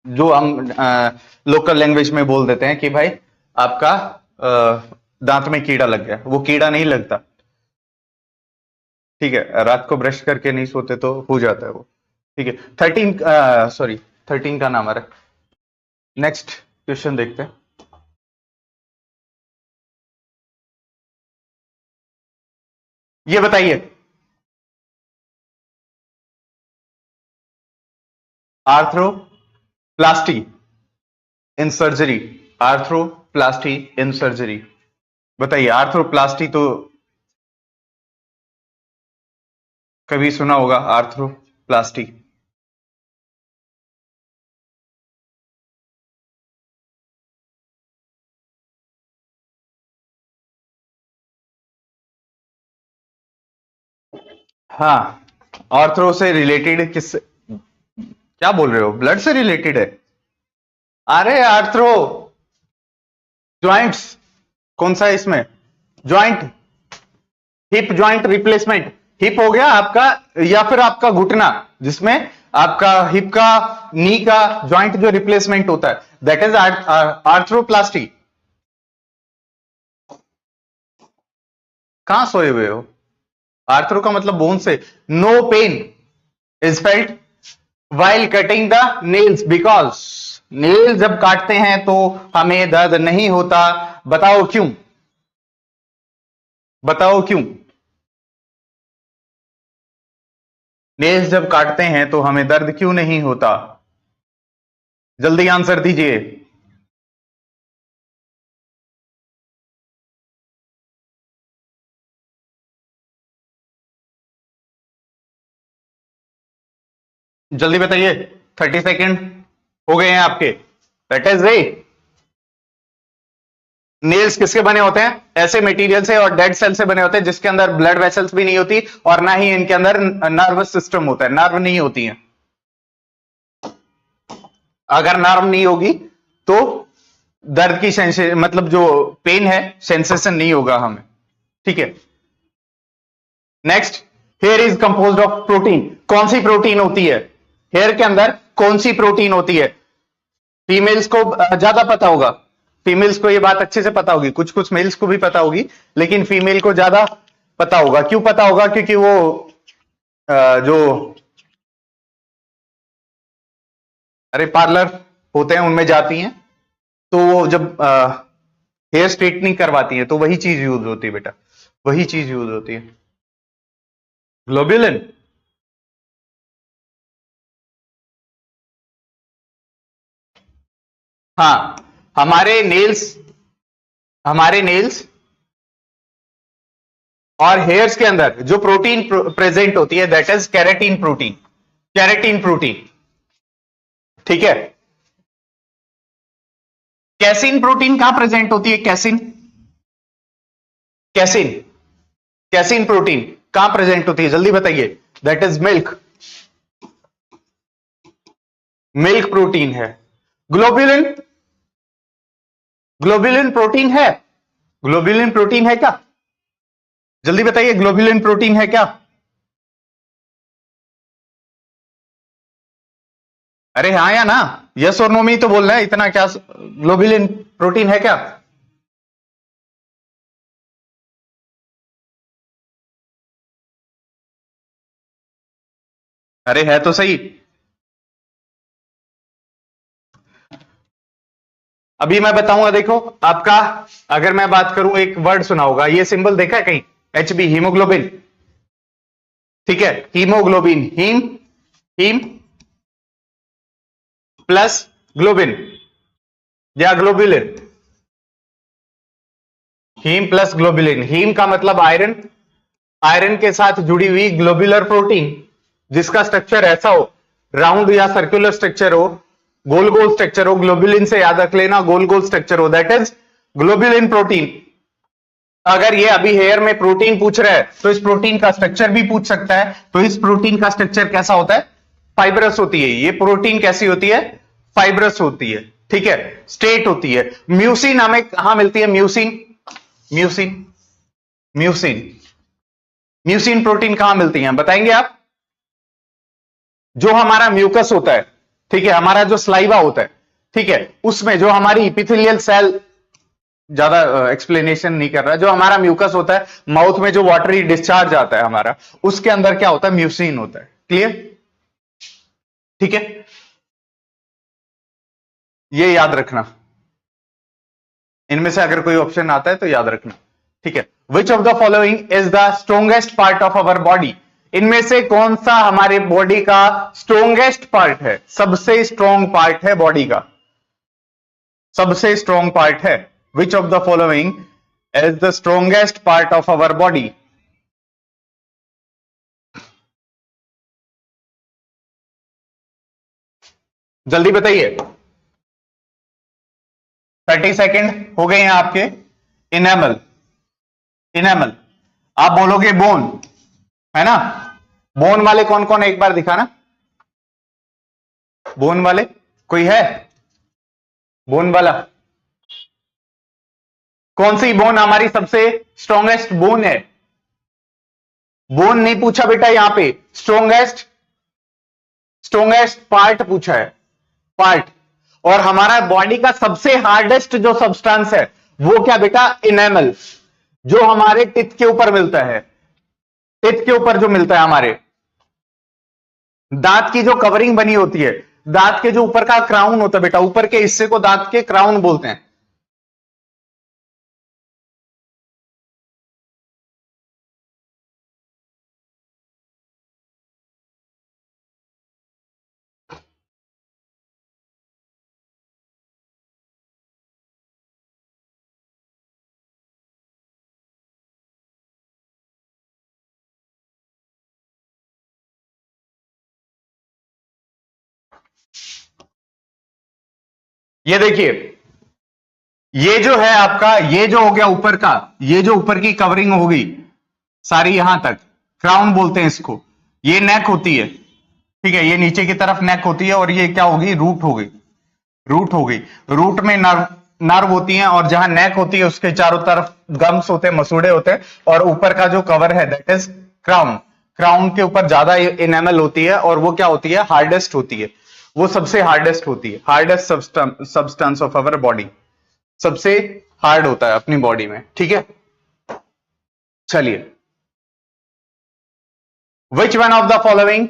जो हम लोकल लैंग्वेज में बोल देते हैं कि भाई आपका दांत में कीड़ा लग गया, वो कीड़ा नहीं लगता, ठीक है, रात को ब्रश करके नहीं सोते तो हो जाता है वो, ठीक है। 13 का नाम आ रहा है। नेक्स्ट क्वेश्चन देखते हैं। ये बताइए, arthroplasty in surgery, arthroplasty in surgery, बताइए। आर्थ्रोप्लास्टी तो कभी सुना होगा, आर्थ्रोप्लास्टी। हाँ, आर्थ्रो से रिलेटेड किस, क्या बोल रहे हो, ब्लड से रिलेटेड है? अरे आर्थ्रो जॉइंट्स, कौन सा है इसमें, joint, hip joint replacement, hip हो गया आपका, या फिर आपका घुटना, जिसमें आपका हिप का, नी का जॉइंट जो रिप्लेसमेंट होता है, दैट इज आर्थ्रोप्लास्टी। कहां सोए हुए हो? आर्थ्रो का मतलब बोन से। No pain is felt while cutting the nails, because nail जब काटते हैं तो हमें दर्द नहीं होता। बताओ क्यों, बताओ क्यों? नेल्स जब काटते हैं तो हमें दर्द क्यों नहीं होता? जल्दी आंसर दीजिए। जल्दी बताइए, 30 सेकेंड हो गए हैं आपके। दैट इज वे, नेल्स किसके बने होते हैं? ऐसे मटेरियल से और डेड सेल से बने होते हैं जिसके अंदर ब्लड वेसल्स भी नहीं होती, और ना ही इनके अंदर नर्वस सिस्टम होता है, नर्व नहीं होती है। अगर नर्व नहीं होगी तो दर्द की सेंसेशन, मतलब जो पेन है, सेंसेशन नहीं होगा हमें, ठीक है। Next, here is composed of protein. कौन सी प्रोटीन होती है हेयर के अंदर? कौन सी प्रोटीन होती है? फीमेल्स को ज्यादा पता होगा, फीमेल्स को ये बात अच्छे से पता होगी, कुछ कुछ मेल्स को भी पता होगी, लेकिन फीमेल को ज्यादा पता होगा। क्यों पता होगा? क्योंकि वो जो अरे पार्लर होते हैं उनमें जाती हैं, तो वो जब हेयर स्ट्रेटनिंग करवाती हैं तो वही चीज यूज होती है बेटा, वही चीज यूज होती है, ग्लोब्यूलिन। हाँ, हमारे नेल्स और हेयर्स के अंदर जो प्रोटीन प्रेजेंट होती है that is keratin protein, keratin protein. ठीक है, कैसिन प्रोटीन कहां प्रेजेंट होती है? कैसिन, कैसिन, कैसिन प्रोटीन कहां प्रेजेंट होती है? जल्दी बताइए। That is milk, milk protein है। ग्लोब्यूलिन, ग्लोब्यूलिन प्रोटीन है? ग्लोब्यूलिन प्रोटीन है क्या? जल्दी बताइए, ग्लोब्यूलिन प्रोटीन है क्या? अरे हाँ या ना, यस और नो में ही तो बोल रहे हैं, इतना क्या। ग्लोब्यूलिन प्रोटीन है क्या? अरे है तो सही। अभी मैं बताऊंगा, देखो आपका, अगर मैं बात करूं, एक वर्ड सुना होगा, ये सिंबल देखा है कहीं? HB, haemoglobin. ठीक है, हीमोग्लोबिन, हीम प्लस ग्लोबिन या globulin, haem plus globulin. Haem का मतलब आयरन, आयरन के साथ जुड़ी हुई ग्लोबुलर प्रोटीन जिसका स्ट्रक्चर ऐसा हो, राउंड या सर्कुलर स्ट्रक्चर हो, गोल गोल स्ट्रक्चर हो, ग्लोबुलिन से याद रख लेना, गोल गोल स्ट्रक्चर हो, दैट इज ग्लोबुलिन प्रोटीन। अगर ये अभी हेयर में प्रोटीन पूछ रहा है तो इस प्रोटीन का स्ट्रक्चर भी पूछ सकता है। तो इस प्रोटीन का स्ट्रक्चर कैसा होता है? फाइब्रस होती है। ये प्रोटीन कैसी होती है? फाइब्रस होती है। ठीक है, स्ट्रेट होती है। म्यूसिन हमें कहां मिलती है? Mucin, mucin, mucin, mucin protein कहां मिलती है बताएंगे आप? जो हमारा म्यूकस होता है, ठीक है, हमारा जो स्लाइवा होता है, ठीक है, उसमें जो हमारी इपिथेलियल सेल, ज्यादा एक्सप्लेनेशन नहीं कर रहा, जो हमारा म्यूकस होता है, माउथ में जो वाटरी डिस्चार्ज आता है हमारा, उसके अंदर क्या होता है? म्यूसिन होता है। क्लियर? ठीक है, ये याद रखना, इनमें से अगर कोई ऑप्शन आता है तो याद रखना। ठीक है, which of the following is the strongest part of our body? इनमें से कौन सा हमारे बॉडी का स्ट्रोंगेस्ट पार्ट है? सबसे स्ट्रॉन्ग पार्ट है बॉडी का, सबसे स्ट्रॉन्ग पार्ट है। Which of the following is the strongest part of our body? जल्दी बताइए, 30 सेकेंड हो गए हैं आपके। इनेमल, इनेमल, आप बोलोगे बोन, है ना? बोन वाले कौन कौन है एक बार दिखाना, बोन वाले कोई है? बोन वाला कौन सी बोन हमारी सबसे स्ट्रॉन्गेस्ट बोन है? बोन नहीं पूछा बेटा, यहां पे स्ट्रॉन्गेस्ट, स्ट्रॉन्गेस्ट पार्ट पूछा है, पार्ट। और हमारा बॉडी का सबसे हार्डेस्ट जो सब्सटेंस है वो क्या बेटा? इनेमल, जो हमारे टिथ के ऊपर मिलता है, टिथ के ऊपर जो मिलता है, हमारे दांत की जो कवरिंग बनी होती है, दांत के जो ऊपर का क्राउन होता है बेटा, ऊपर के हिस्से को दांत के क्राउन बोलते हैं। ये देखिए, ये जो है आपका, ये जो हो गया ऊपर का, ये जो ऊपर की कवरिंग होगी सारी यहां तक, क्राउन बोलते हैं इसको। ये नेक होती है, ठीक है, ये नीचे की तरफ नेक होती है, और ये क्या होगी? रूट हो गई, रूट हो गई। रूट में नर्व, नर्व होती हैं, और जहां नेक होती है उसके चारों तरफ गम्स होते हैं, मसूड़े होते हैं, और ऊपर का जो कवर है दैट इज क्राउन। क्राउन के ऊपर ज्यादा इनेमल होती है, और वो क्या होती है? हार्डेस्ट होती है, वो सबसे हार्डेस्ट होती है, hardest substance of our body, सबसे हार्ड होता है अपनी बॉडी में। ठीक है, चलिए which one of the following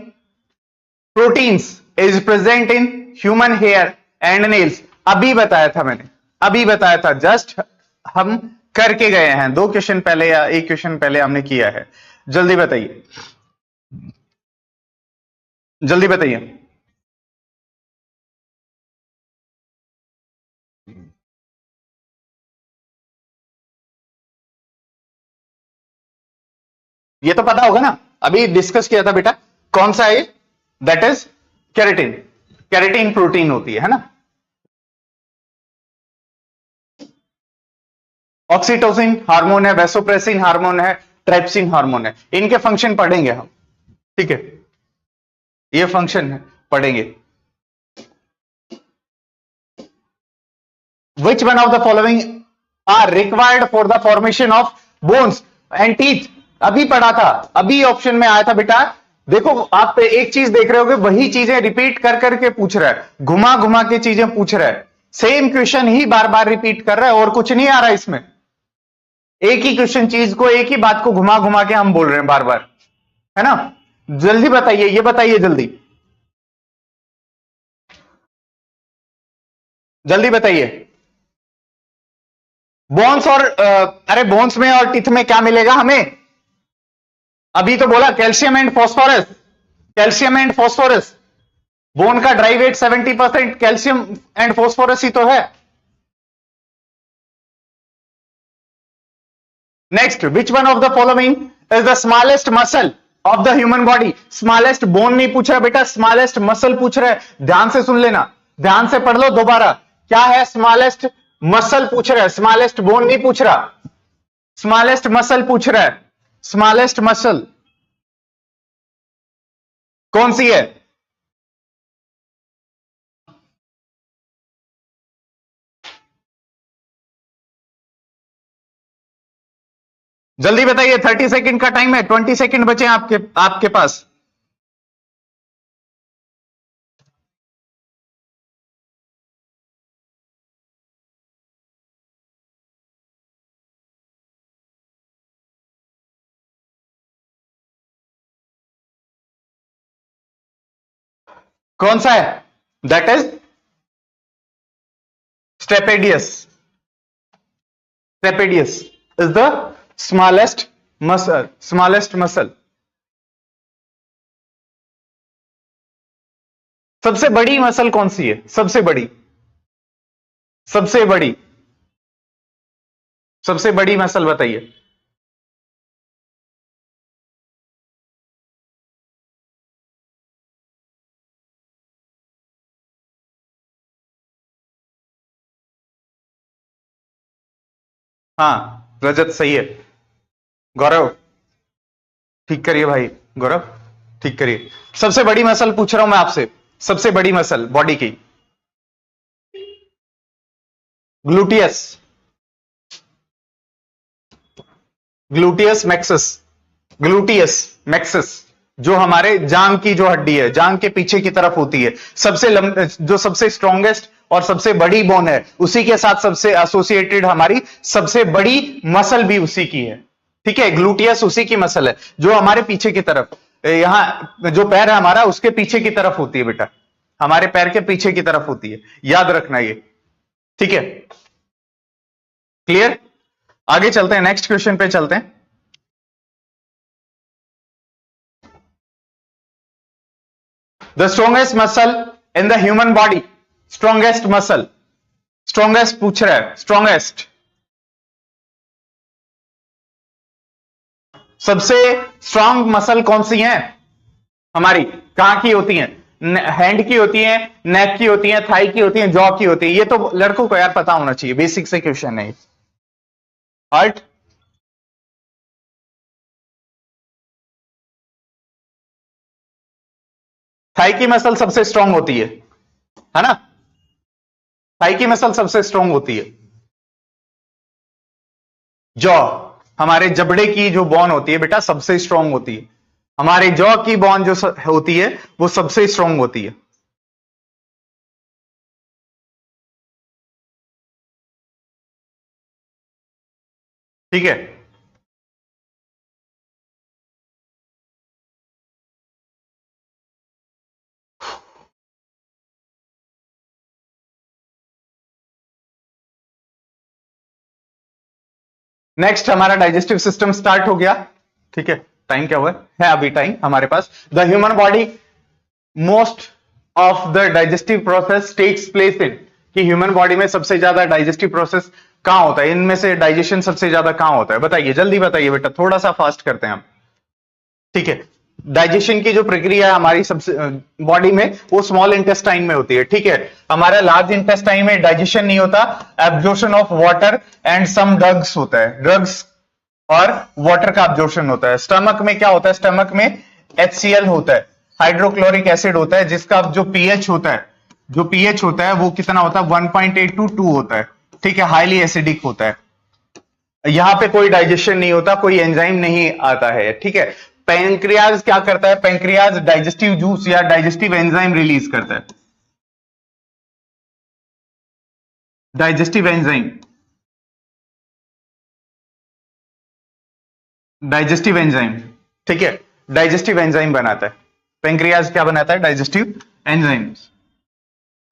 proteins is present in human hair and nails? अभी बताया था मैंने, अभी बताया था, जस्ट हम करके गए हैं, 2 क्वेश्चन पहले या 1 क्वेश्चन पहले हमने किया है। जल्दी बताइए, जल्दी बताइए। ये तो पता होगा ना, अभी डिस्कस किया था बेटा। कौन सा है? That is keratin. Keratin protein होती है ना। ऑक्सीटोसिन हार्मोन है, वैसोप्रेसिन हार्मोन है, ट्राइप्सिन हार्मोन है। इनके फंक्शन पढ़ेंगे हम, ठीक है, ये फंक्शन है पढ़ेंगे। Which one of the following are required for the formation of bones and teeth? अभी पढ़ा था, अभी ऑप्शन में आया था बेटा। देखो, आप एक चीज देख रहे होगे, वही चीजें रिपीट कर करके पूछ रहा है, घुमा घुमा के चीजें पूछ रहा है, सेम क्वेश्चन ही बार बार रिपीट कर रहा है, और कुछ नहीं आ रहा इसमें। एक ही क्वेश्चन चीज को, एक ही बात को घुमा घुमा के हम बोल रहे हैं बार बार, है ना। जल्दी बताइए, ये बताइए जल्दी, जल्दी बताइए। बोन्स और अरे बोन्स में और टीथ में क्या मिलेगा हमें? अभी तो बोला calcium and phosphorus, calcium and phosphorus. Bone का dry weight 70% calcium and phosphorus ही तो है। Next, which one of the following is the smallest muscle of the human body? Smallest bone नहीं पूछ रहा बेटा, स्मॉलेस्ट मसल पूछ रहा है। ध्यान से सुन लेना, ध्यान से पढ़ लो दोबारा। क्या है? स्मॉलेस्ट मसल पूछ रहा है, स्मॉलेस्ट बोन नहीं पूछ रहा, स्मॉलेस्ट मसल पूछ रहा है। स्मॉलेस्ट मसल कौन सी है? जल्दी बताइए, 30 सेकंड का टाइम है, 20 सेकंड बचे हैं आपके आपके पास। कौन सा है? That is stapedius. Stapedius is the smallest muscle, smallest muscle. सबसे बड़ी मसल कौन सी है? सबसे बड़ी, सबसे बड़ी, सबसे बड़ी मसल बताइए। हाँ, रजत सही है। गौरव ठीक करिए भाई, गौरव ठीक करिए। सबसे बड़ी मसल पूछ रहा हूं मैं आपसे, सबसे बड़ी मसल बॉडी की। Gluteus, gluteus maximus, gluteus maximus, जो हमारे जांग की जो हड्डी है, जांग के पीछे की तरफ होती है, सबसे जो सबसे स्ट्रॉन्गेस्ट और सबसे बड़ी बोन है, उसी के साथ सबसे एसोसिएटेड हमारी सबसे बड़ी मसल भी उसी की है, ठीक है। ग्लूटियस उसी की मसल है जो हमारे पीछे की तरफ, यहां जो पैर है हमारा, उसके पीछे की तरफ होती है बेटा, हमारे पैर के पीछे की तरफ होती है, याद रखना ये, ठीक है। क्लियर? आगे चलते हैं, नेक्स्ट क्वेश्चन पे चलते हैं। The strongest muscle in the human body, strongest muscle, strongest पूछ रहा है, स्ट्रॉन्गेस्ट, सबसे स्ट्रांग मसल कौन सी है हमारी? कहां की होती है? हैंड की होती है, नेक की होती है, थाई की होती है, जॉ की होती है। ये तो लड़कों को यार पता होना चाहिए, बेसिक से क्वेश्चन है। हार्ट, थाई की मसल सबसे स्ट्रांग होती है ना, थाई की मसल सबसे स्ट्रांग होती है। जॉ, हमारे जबड़े की जो बॉन होती है बेटा, सबसे स्ट्रांग होती है। हमारे जॉ की बॉन जो होती है वो सबसे स्ट्रांग होती है, ठीक है। नेक्स्ट हमारा डाइजेस्टिव सिस्टम स्टार्ट हो गया। ठीक है, टाइम क्या हुआ है अभी टाइम हमारे पास। The human body most of the digestive process takes place in, कि ह्यूमन बॉडी में सबसे ज्यादा डाइजेस्टिव प्रोसेस कहां होता है, इनमें से डाइजेशन सबसे ज्यादा कहां होता है, बताइए जल्दी बताइए बेटा, थोड़ा सा फास्ट करते हैं हम। ठीक है, डाइजेशन की जो प्रक्रिया है हमारी सबसे बॉडी में, वो स्मॉल इंटेस्टाइन में होती है। ठीक है, हमारा लार्ज इंटेस्टाइन में डाइजेशन नहीं होता, absorption of water and some drugs होता है, ड्रग्स और वाटर का एब्जॉर्प्शन होता है। स्टमक में क्या होता है, स्टमक में HCl होता है, हाइड्रोक्लोरिक एसिड होता है, जिसका जो पीएच होता है, जो पीएच होता है वो कितना होता है, 1.8 to 2 होता है। ठीक है, हाईली एसिडिक होता है। यहां पे कोई डाइजेशन नहीं होता, कोई एंजाइम नहीं आता है। ठीक है, पैंक्रियाज क्या करता है, पैंक्रियाज डाइजेस्टिव जूस या डाइजेस्टिव एंजाइम रिलीज करता है, डाइजेस्टिव एंजाइम, डाइजेस्टिव एंजाइम। ठीक है, डाइजेस्टिव एंजाइम बनाता है पैंक्रियाज, क्या बनाता है, डाइजेस्टिव एंजाइम्स।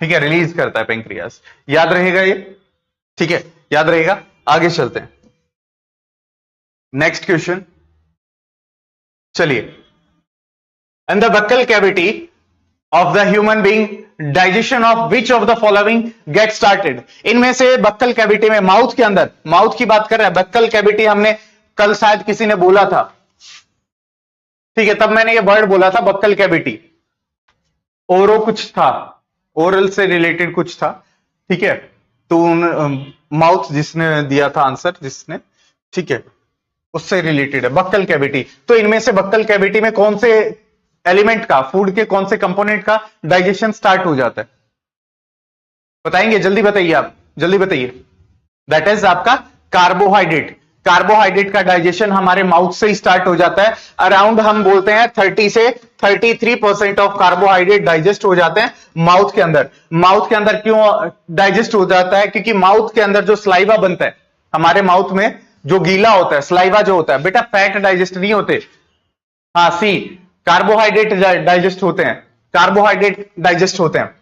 ठीक है, रिलीज करता है पैंक्रियाज, याद रहेगा ये। ठीक है, याद रहेगा, आगे चलते हैं नेक्स्ट क्वेश्चन। चलिए, in the buccal cavity of the human being digestion of which of the following get started, इनमें से बक्कल कैविटी में, माउथ के अंदर, माउथ की बात कर रहे हैं, बक्कल कैविटी हमने कल शायद किसी ने बोला था। ठीक है, तब मैंने ये वर्ड बोला था बक्कल कैविटी, ओरो कुछ था, ओरल से रिलेटेड कुछ था। ठीक है, तो माउथ जिसने दिया था आंसर, जिसने, ठीक है, उससे रिलेटेड है बक्कल कैविटी। तो इनमें से बक्कल कैविटी में कौन से एलिमेंट का, फूड के कौन से कंपोनेंट का डाइजेशन स्टार्ट हो जाता है, बताएंगे, जल्दी बताइए आप, जल्दी बताइए। दैट इज आपका कार्बोहाइड्रेट। कार्बोहाइड्रेट का डाइजेशन हमारे माउथ से ही स्टार्ट हो जाता है। अराउंड हम बोलते हैं 30 से 33% ऑफ कार्बोहाइड्रेट डाइजेस्ट हो जाते हैं माउथ के अंदर। माउथ के अंदर क्यों डाइजेस्ट हो जाता है, क्योंकि माउथ के अंदर जो स्लाइवा बनता है, हमारे माउथ में जो गीला होता है, स्लाइवा जो होता है बेटा, फैट डाइजेस्ट नहीं होते, हाँ सी, कार्बोहाइड्रेट डाइजेस्ट होते हैं, कार्बोहाइड्रेट डाइजेस्ट होते हैं।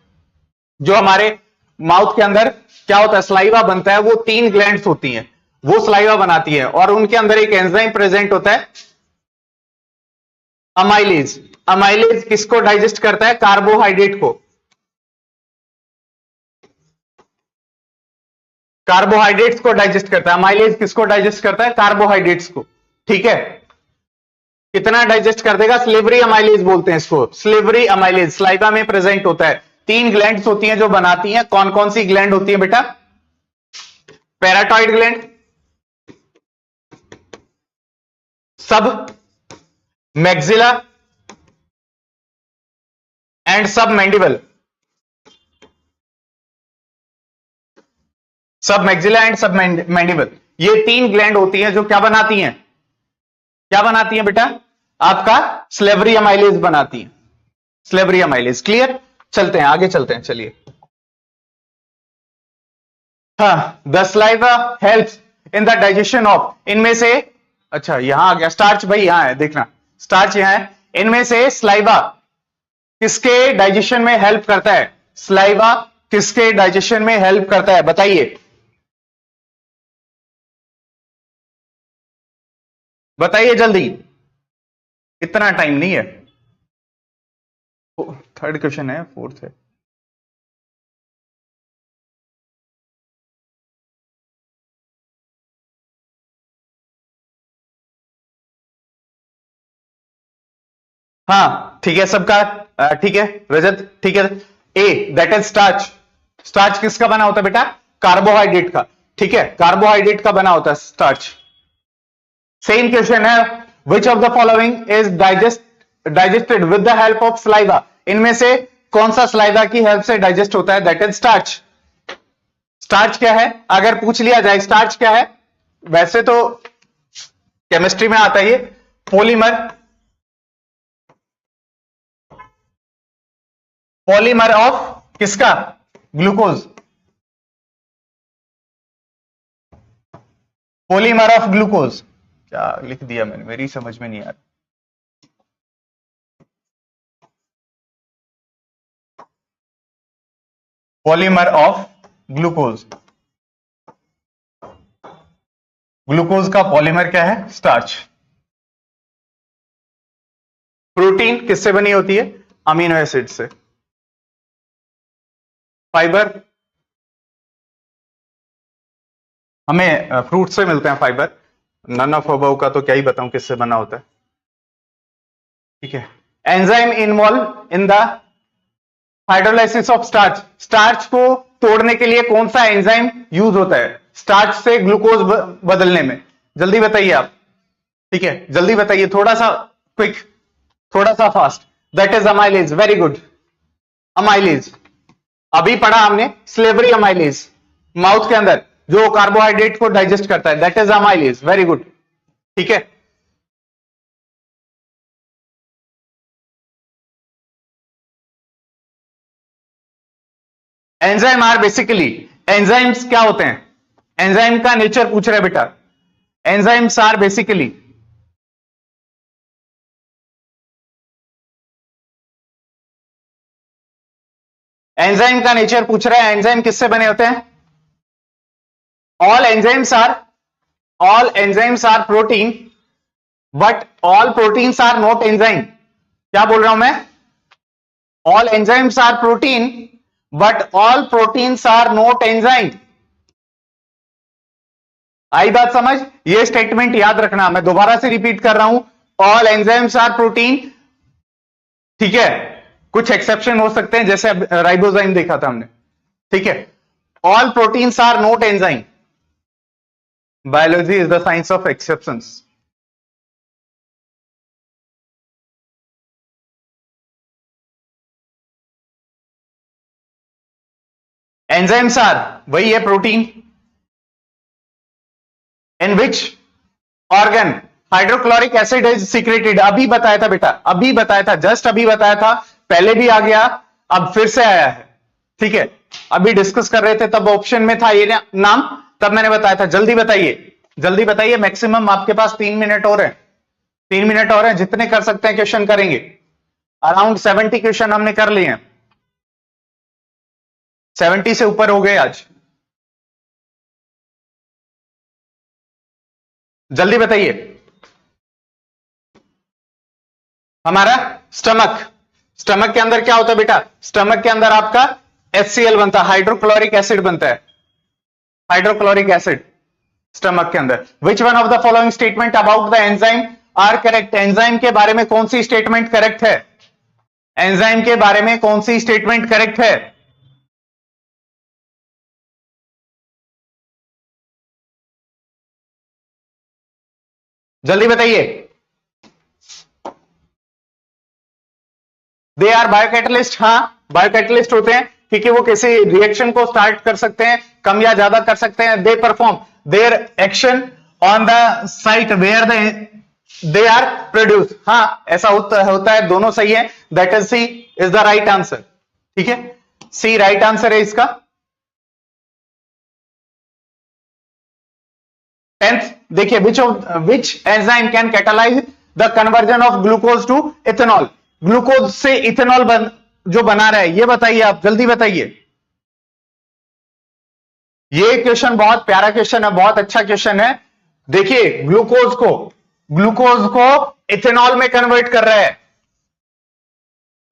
जो हमारे माउथ के अंदर क्या होता है, स्लाइवा बनता है, वो 3 ग्लैंड्स होती हैं, वो स्लाइवा बनाती है, और उनके अंदर एक एंजाइम प्रेजेंट होता है, अमाइलेज। अमाइलेज किसको डाइजेस्ट करता है, कार्बोहाइड्रेट को, कार्बोहाइड्रेट्स को डाइजेस्ट करता है। अमाइलेज किसको डाइजेस्ट करता है, कार्बोहाइड्रेट्स को। ठीक है, कितना डाइजेस्ट कर देगा, स्लेवरी अमाइलेज बोलते हैं इसको, स्लेवरी अमाइलेज स्लाइवा में प्रेजेंट होता है। 3 ग्लैंड्स होती हैं जो बनाती हैं, कौन कौन सी ग्लैंड होती है बेटा, पैराटॉइड ग्लैंड, सब मैक्सिला एंड सब मैंडिबल, सब मैक्सिला एंड सब मैंडिबल, ये 3 ग्लैंड होती हैं जो क्या बनाती हैं, क्या बनाती हैं बेटा, आपका स्लेवरी अमाइलेज बनाती है, स्लेवरी अमाइलेज। क्लियर, चलते हैं आगे, चलते हैं, चलिए। हाँ, the saliva helps in the digestion of, इनमें से, अच्छा यहां आ गया स्टार्च, भाई यहां है देखना, स्टार्च यहां है। इनमें से स्लाइवा किसके डाइजेशन में हेल्प करता है, स्लाइवा किसके डाइजेशन में हेल्प करता है, बताइए, बताइए जल्दी, इतना टाइम नहीं है। थर्ड क्वेश्चन है, फोर्थ है। हाँ ठीक है सबका, ठीक है रजत, ठीक है। ए दैट इज स्टार्च, स्टार्च किसका बना होता है बेटा, कार्बोहाइड्रेट का। ठीक है, कार्बोहाइड्रेट का बना होता है स्टार्च। सेम क्वेश्चन है, which of the following is digested with the help of saliva, इनमें से कौन सा स्लाइवा की हेल्प से डाइजेस्ट होता है, दैट इज स्टार्च। स्टार्च क्या है, अगर पूछ लिया जाए स्टार्च क्या है, वैसे तो केमिस्ट्री में आता है ये, पॉलीमर, पॉलीमर ऑफ किसका, ग्लूकोज, पॉलीमर ऑफ ग्लूकोज। क्या लिख दिया मैंने, मेरी समझ में नहीं आ रहा। पॉलीमर ऑफ ग्लूकोज, ग्लूकोज का पॉलीमर क्या है? स्टार्च। प्रोटीन किससे बनी होती है? अमीनो एसिड से। फाइबर हमें फ्रूट से मिलते हैं फाइबर। नन ऑफ अबव का तो क्या ही बताऊं किससे बना होता है। ठीक है। Enzyme involve in the hydrolysis of starch. Starch को तोड़ने के लिए कौन सा एंजाइम यूज होता है स्टार्च से ग्लूकोज बदलने में? जल्दी बताइए आप। ठीक है, जल्दी बताइए, थोड़ा सा क्विक, थोड़ा सा fast. That is amylase. Very good, amylase. अभी पढ़ा हमने स्लेवरी अमाइलेज, माउथ के अंदर जो कार्बोहाइड्रेट को डाइजेस्ट करता है, that is amylase. Very good. ठीक है। एंजाइम आर बेसिकली, एंजाइम्स क्या होते हैं? एंजाइम का नेचर पूछ रहे बेटा। एंजाइम्स आर बेसिकली, एंजाइम का नेचर पूछ रहा है। एंजाइम किससे बने होते हैं? All enzymes are, all enzymes are protein, but all proteins are not enzyme. क्या बोल रहा हूं मैं? All enzymes are protein, but all proteins are not enzyme. आई बात समझ? ये स्टेटमेंट याद रखना, मैं दोबारा से रिपीट कर रहा हूं। ऑल एंजाइम्स आर प्रोटीन, ठीक है, कुछ एक्सेप्शन हो सकते हैं, जैसे राइबोजाइम देखा था हमने। ठीक है। All proteins are not enzyme. Biology is the science of exceptions. Enzymes are, वही है protein. In which organ hydrochloric acid is secreted. अभी बताया था बेटा, अभी बताया था, जस्ट अभी बताया था, पहले भी आ गया, अब फिर से आया है। ठीक है, अभी डिस्कस कर रहे थे तब ऑप्शन में था ये नाम, तब मैंने बताया था। जल्दी बताइए, जल्दी बताइए। मैक्सिमम आपके पास 3 मिनट और है, 3 मिनट और है, जितने कर सकते हैं क्वेश्चन करेंगे। अराउंड 70 क्वेश्चन हमने कर लिए हैं, 70 से ऊपर हो गए आज। जल्दी बताइए। हमारा स्टमक, स्टमक के अंदर क्या होता है बेटा? स्टमक के अंदर आपका HCl बनता है, हाइड्रोक्लोरिक एसिड बनता है, हाइड्रोक्लोरिक एसिड स्टमक के अंदर। Which one of the following statement about the enzyme are correct. Enzyme के बारे में कौन सी स्टेटमेंट करेक्ट है? एंजाइम के बारे में कौन सी स्टेटमेंट करेक्ट है? जल्दी बताइए। They are biocatalyst. हाँ, बायोकैटलिस्ट होते हैं, क्योंकि वो किसी रिएक्शन को स्टार्ट कर सकते हैं, कम या ज्यादा कर सकते हैं। They perform their action on the site where they are produce. हाँ, ऐसा होता है, दोनों सही है। That is C is the right answer. ठीक है, सी राइट आंसर है इसका। 10th देखिए, which enzyme can catalyse the conversion of glucose to ethanol. Glucose से इथेनॉल जो बना रहा है, ये बताइए आप, जल्दी बताइए। ये क्वेश्चन बहुत प्यारा क्वेश्चन है, बहुत अच्छा क्वेश्चन है। देखिए, ग्लूकोज को इथेनॉल में कन्वर्ट कर रहा है,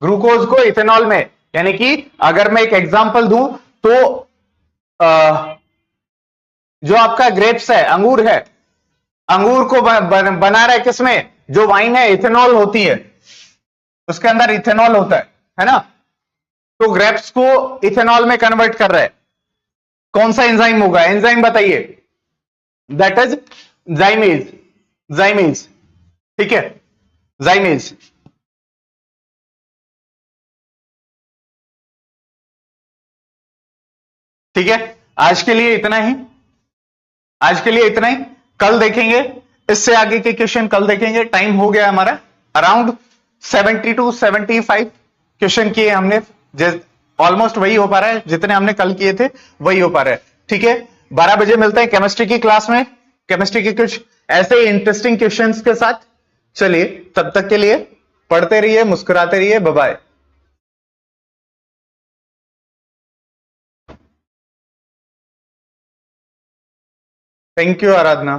ग्लूकोज को इथेनॉल में। यानी कि अगर मैं एक एग्जांपल दूं तो जो आपका ग्रेप्स है, अंगूर है, अंगूर को बना रहा है किसमें? जो वाइन है, इथेनॉल होती है, उसके अंदर इथेनॉल होता है ना? तो ग्रेप्स को इथेनॉल में कन्वर्ट कर रहा है। कौन सा एंजाइम होगा? एंजाइम बताइए। That is जाइमेज, जाइमेज। ठीक है, जाइमेज। ठीक है, आज के लिए इतना ही, आज के लिए इतना ही। कल देखेंगे, इससे आगे के क्वेश्चन कल देखेंगे। टाइम हो गया हमारा, अराउंड 70 to 75 क्वेश्चन किए हमने। ऑलमोस्ट वही हो पा रहा है जितने हमने कल किए थे, वही हो पा रहा है। ठीक है, 12 बजे मिलते हैं केमिस्ट्री की क्लास में, केमिस्ट्री के कुछ ऐसे इंटरेस्टिंग क्वेश्चंस के साथ। चलिए, तब तक के लिए पढ़ते रहिए, मुस्कुराते रहिए। Bye bye. Thank you Aradhana.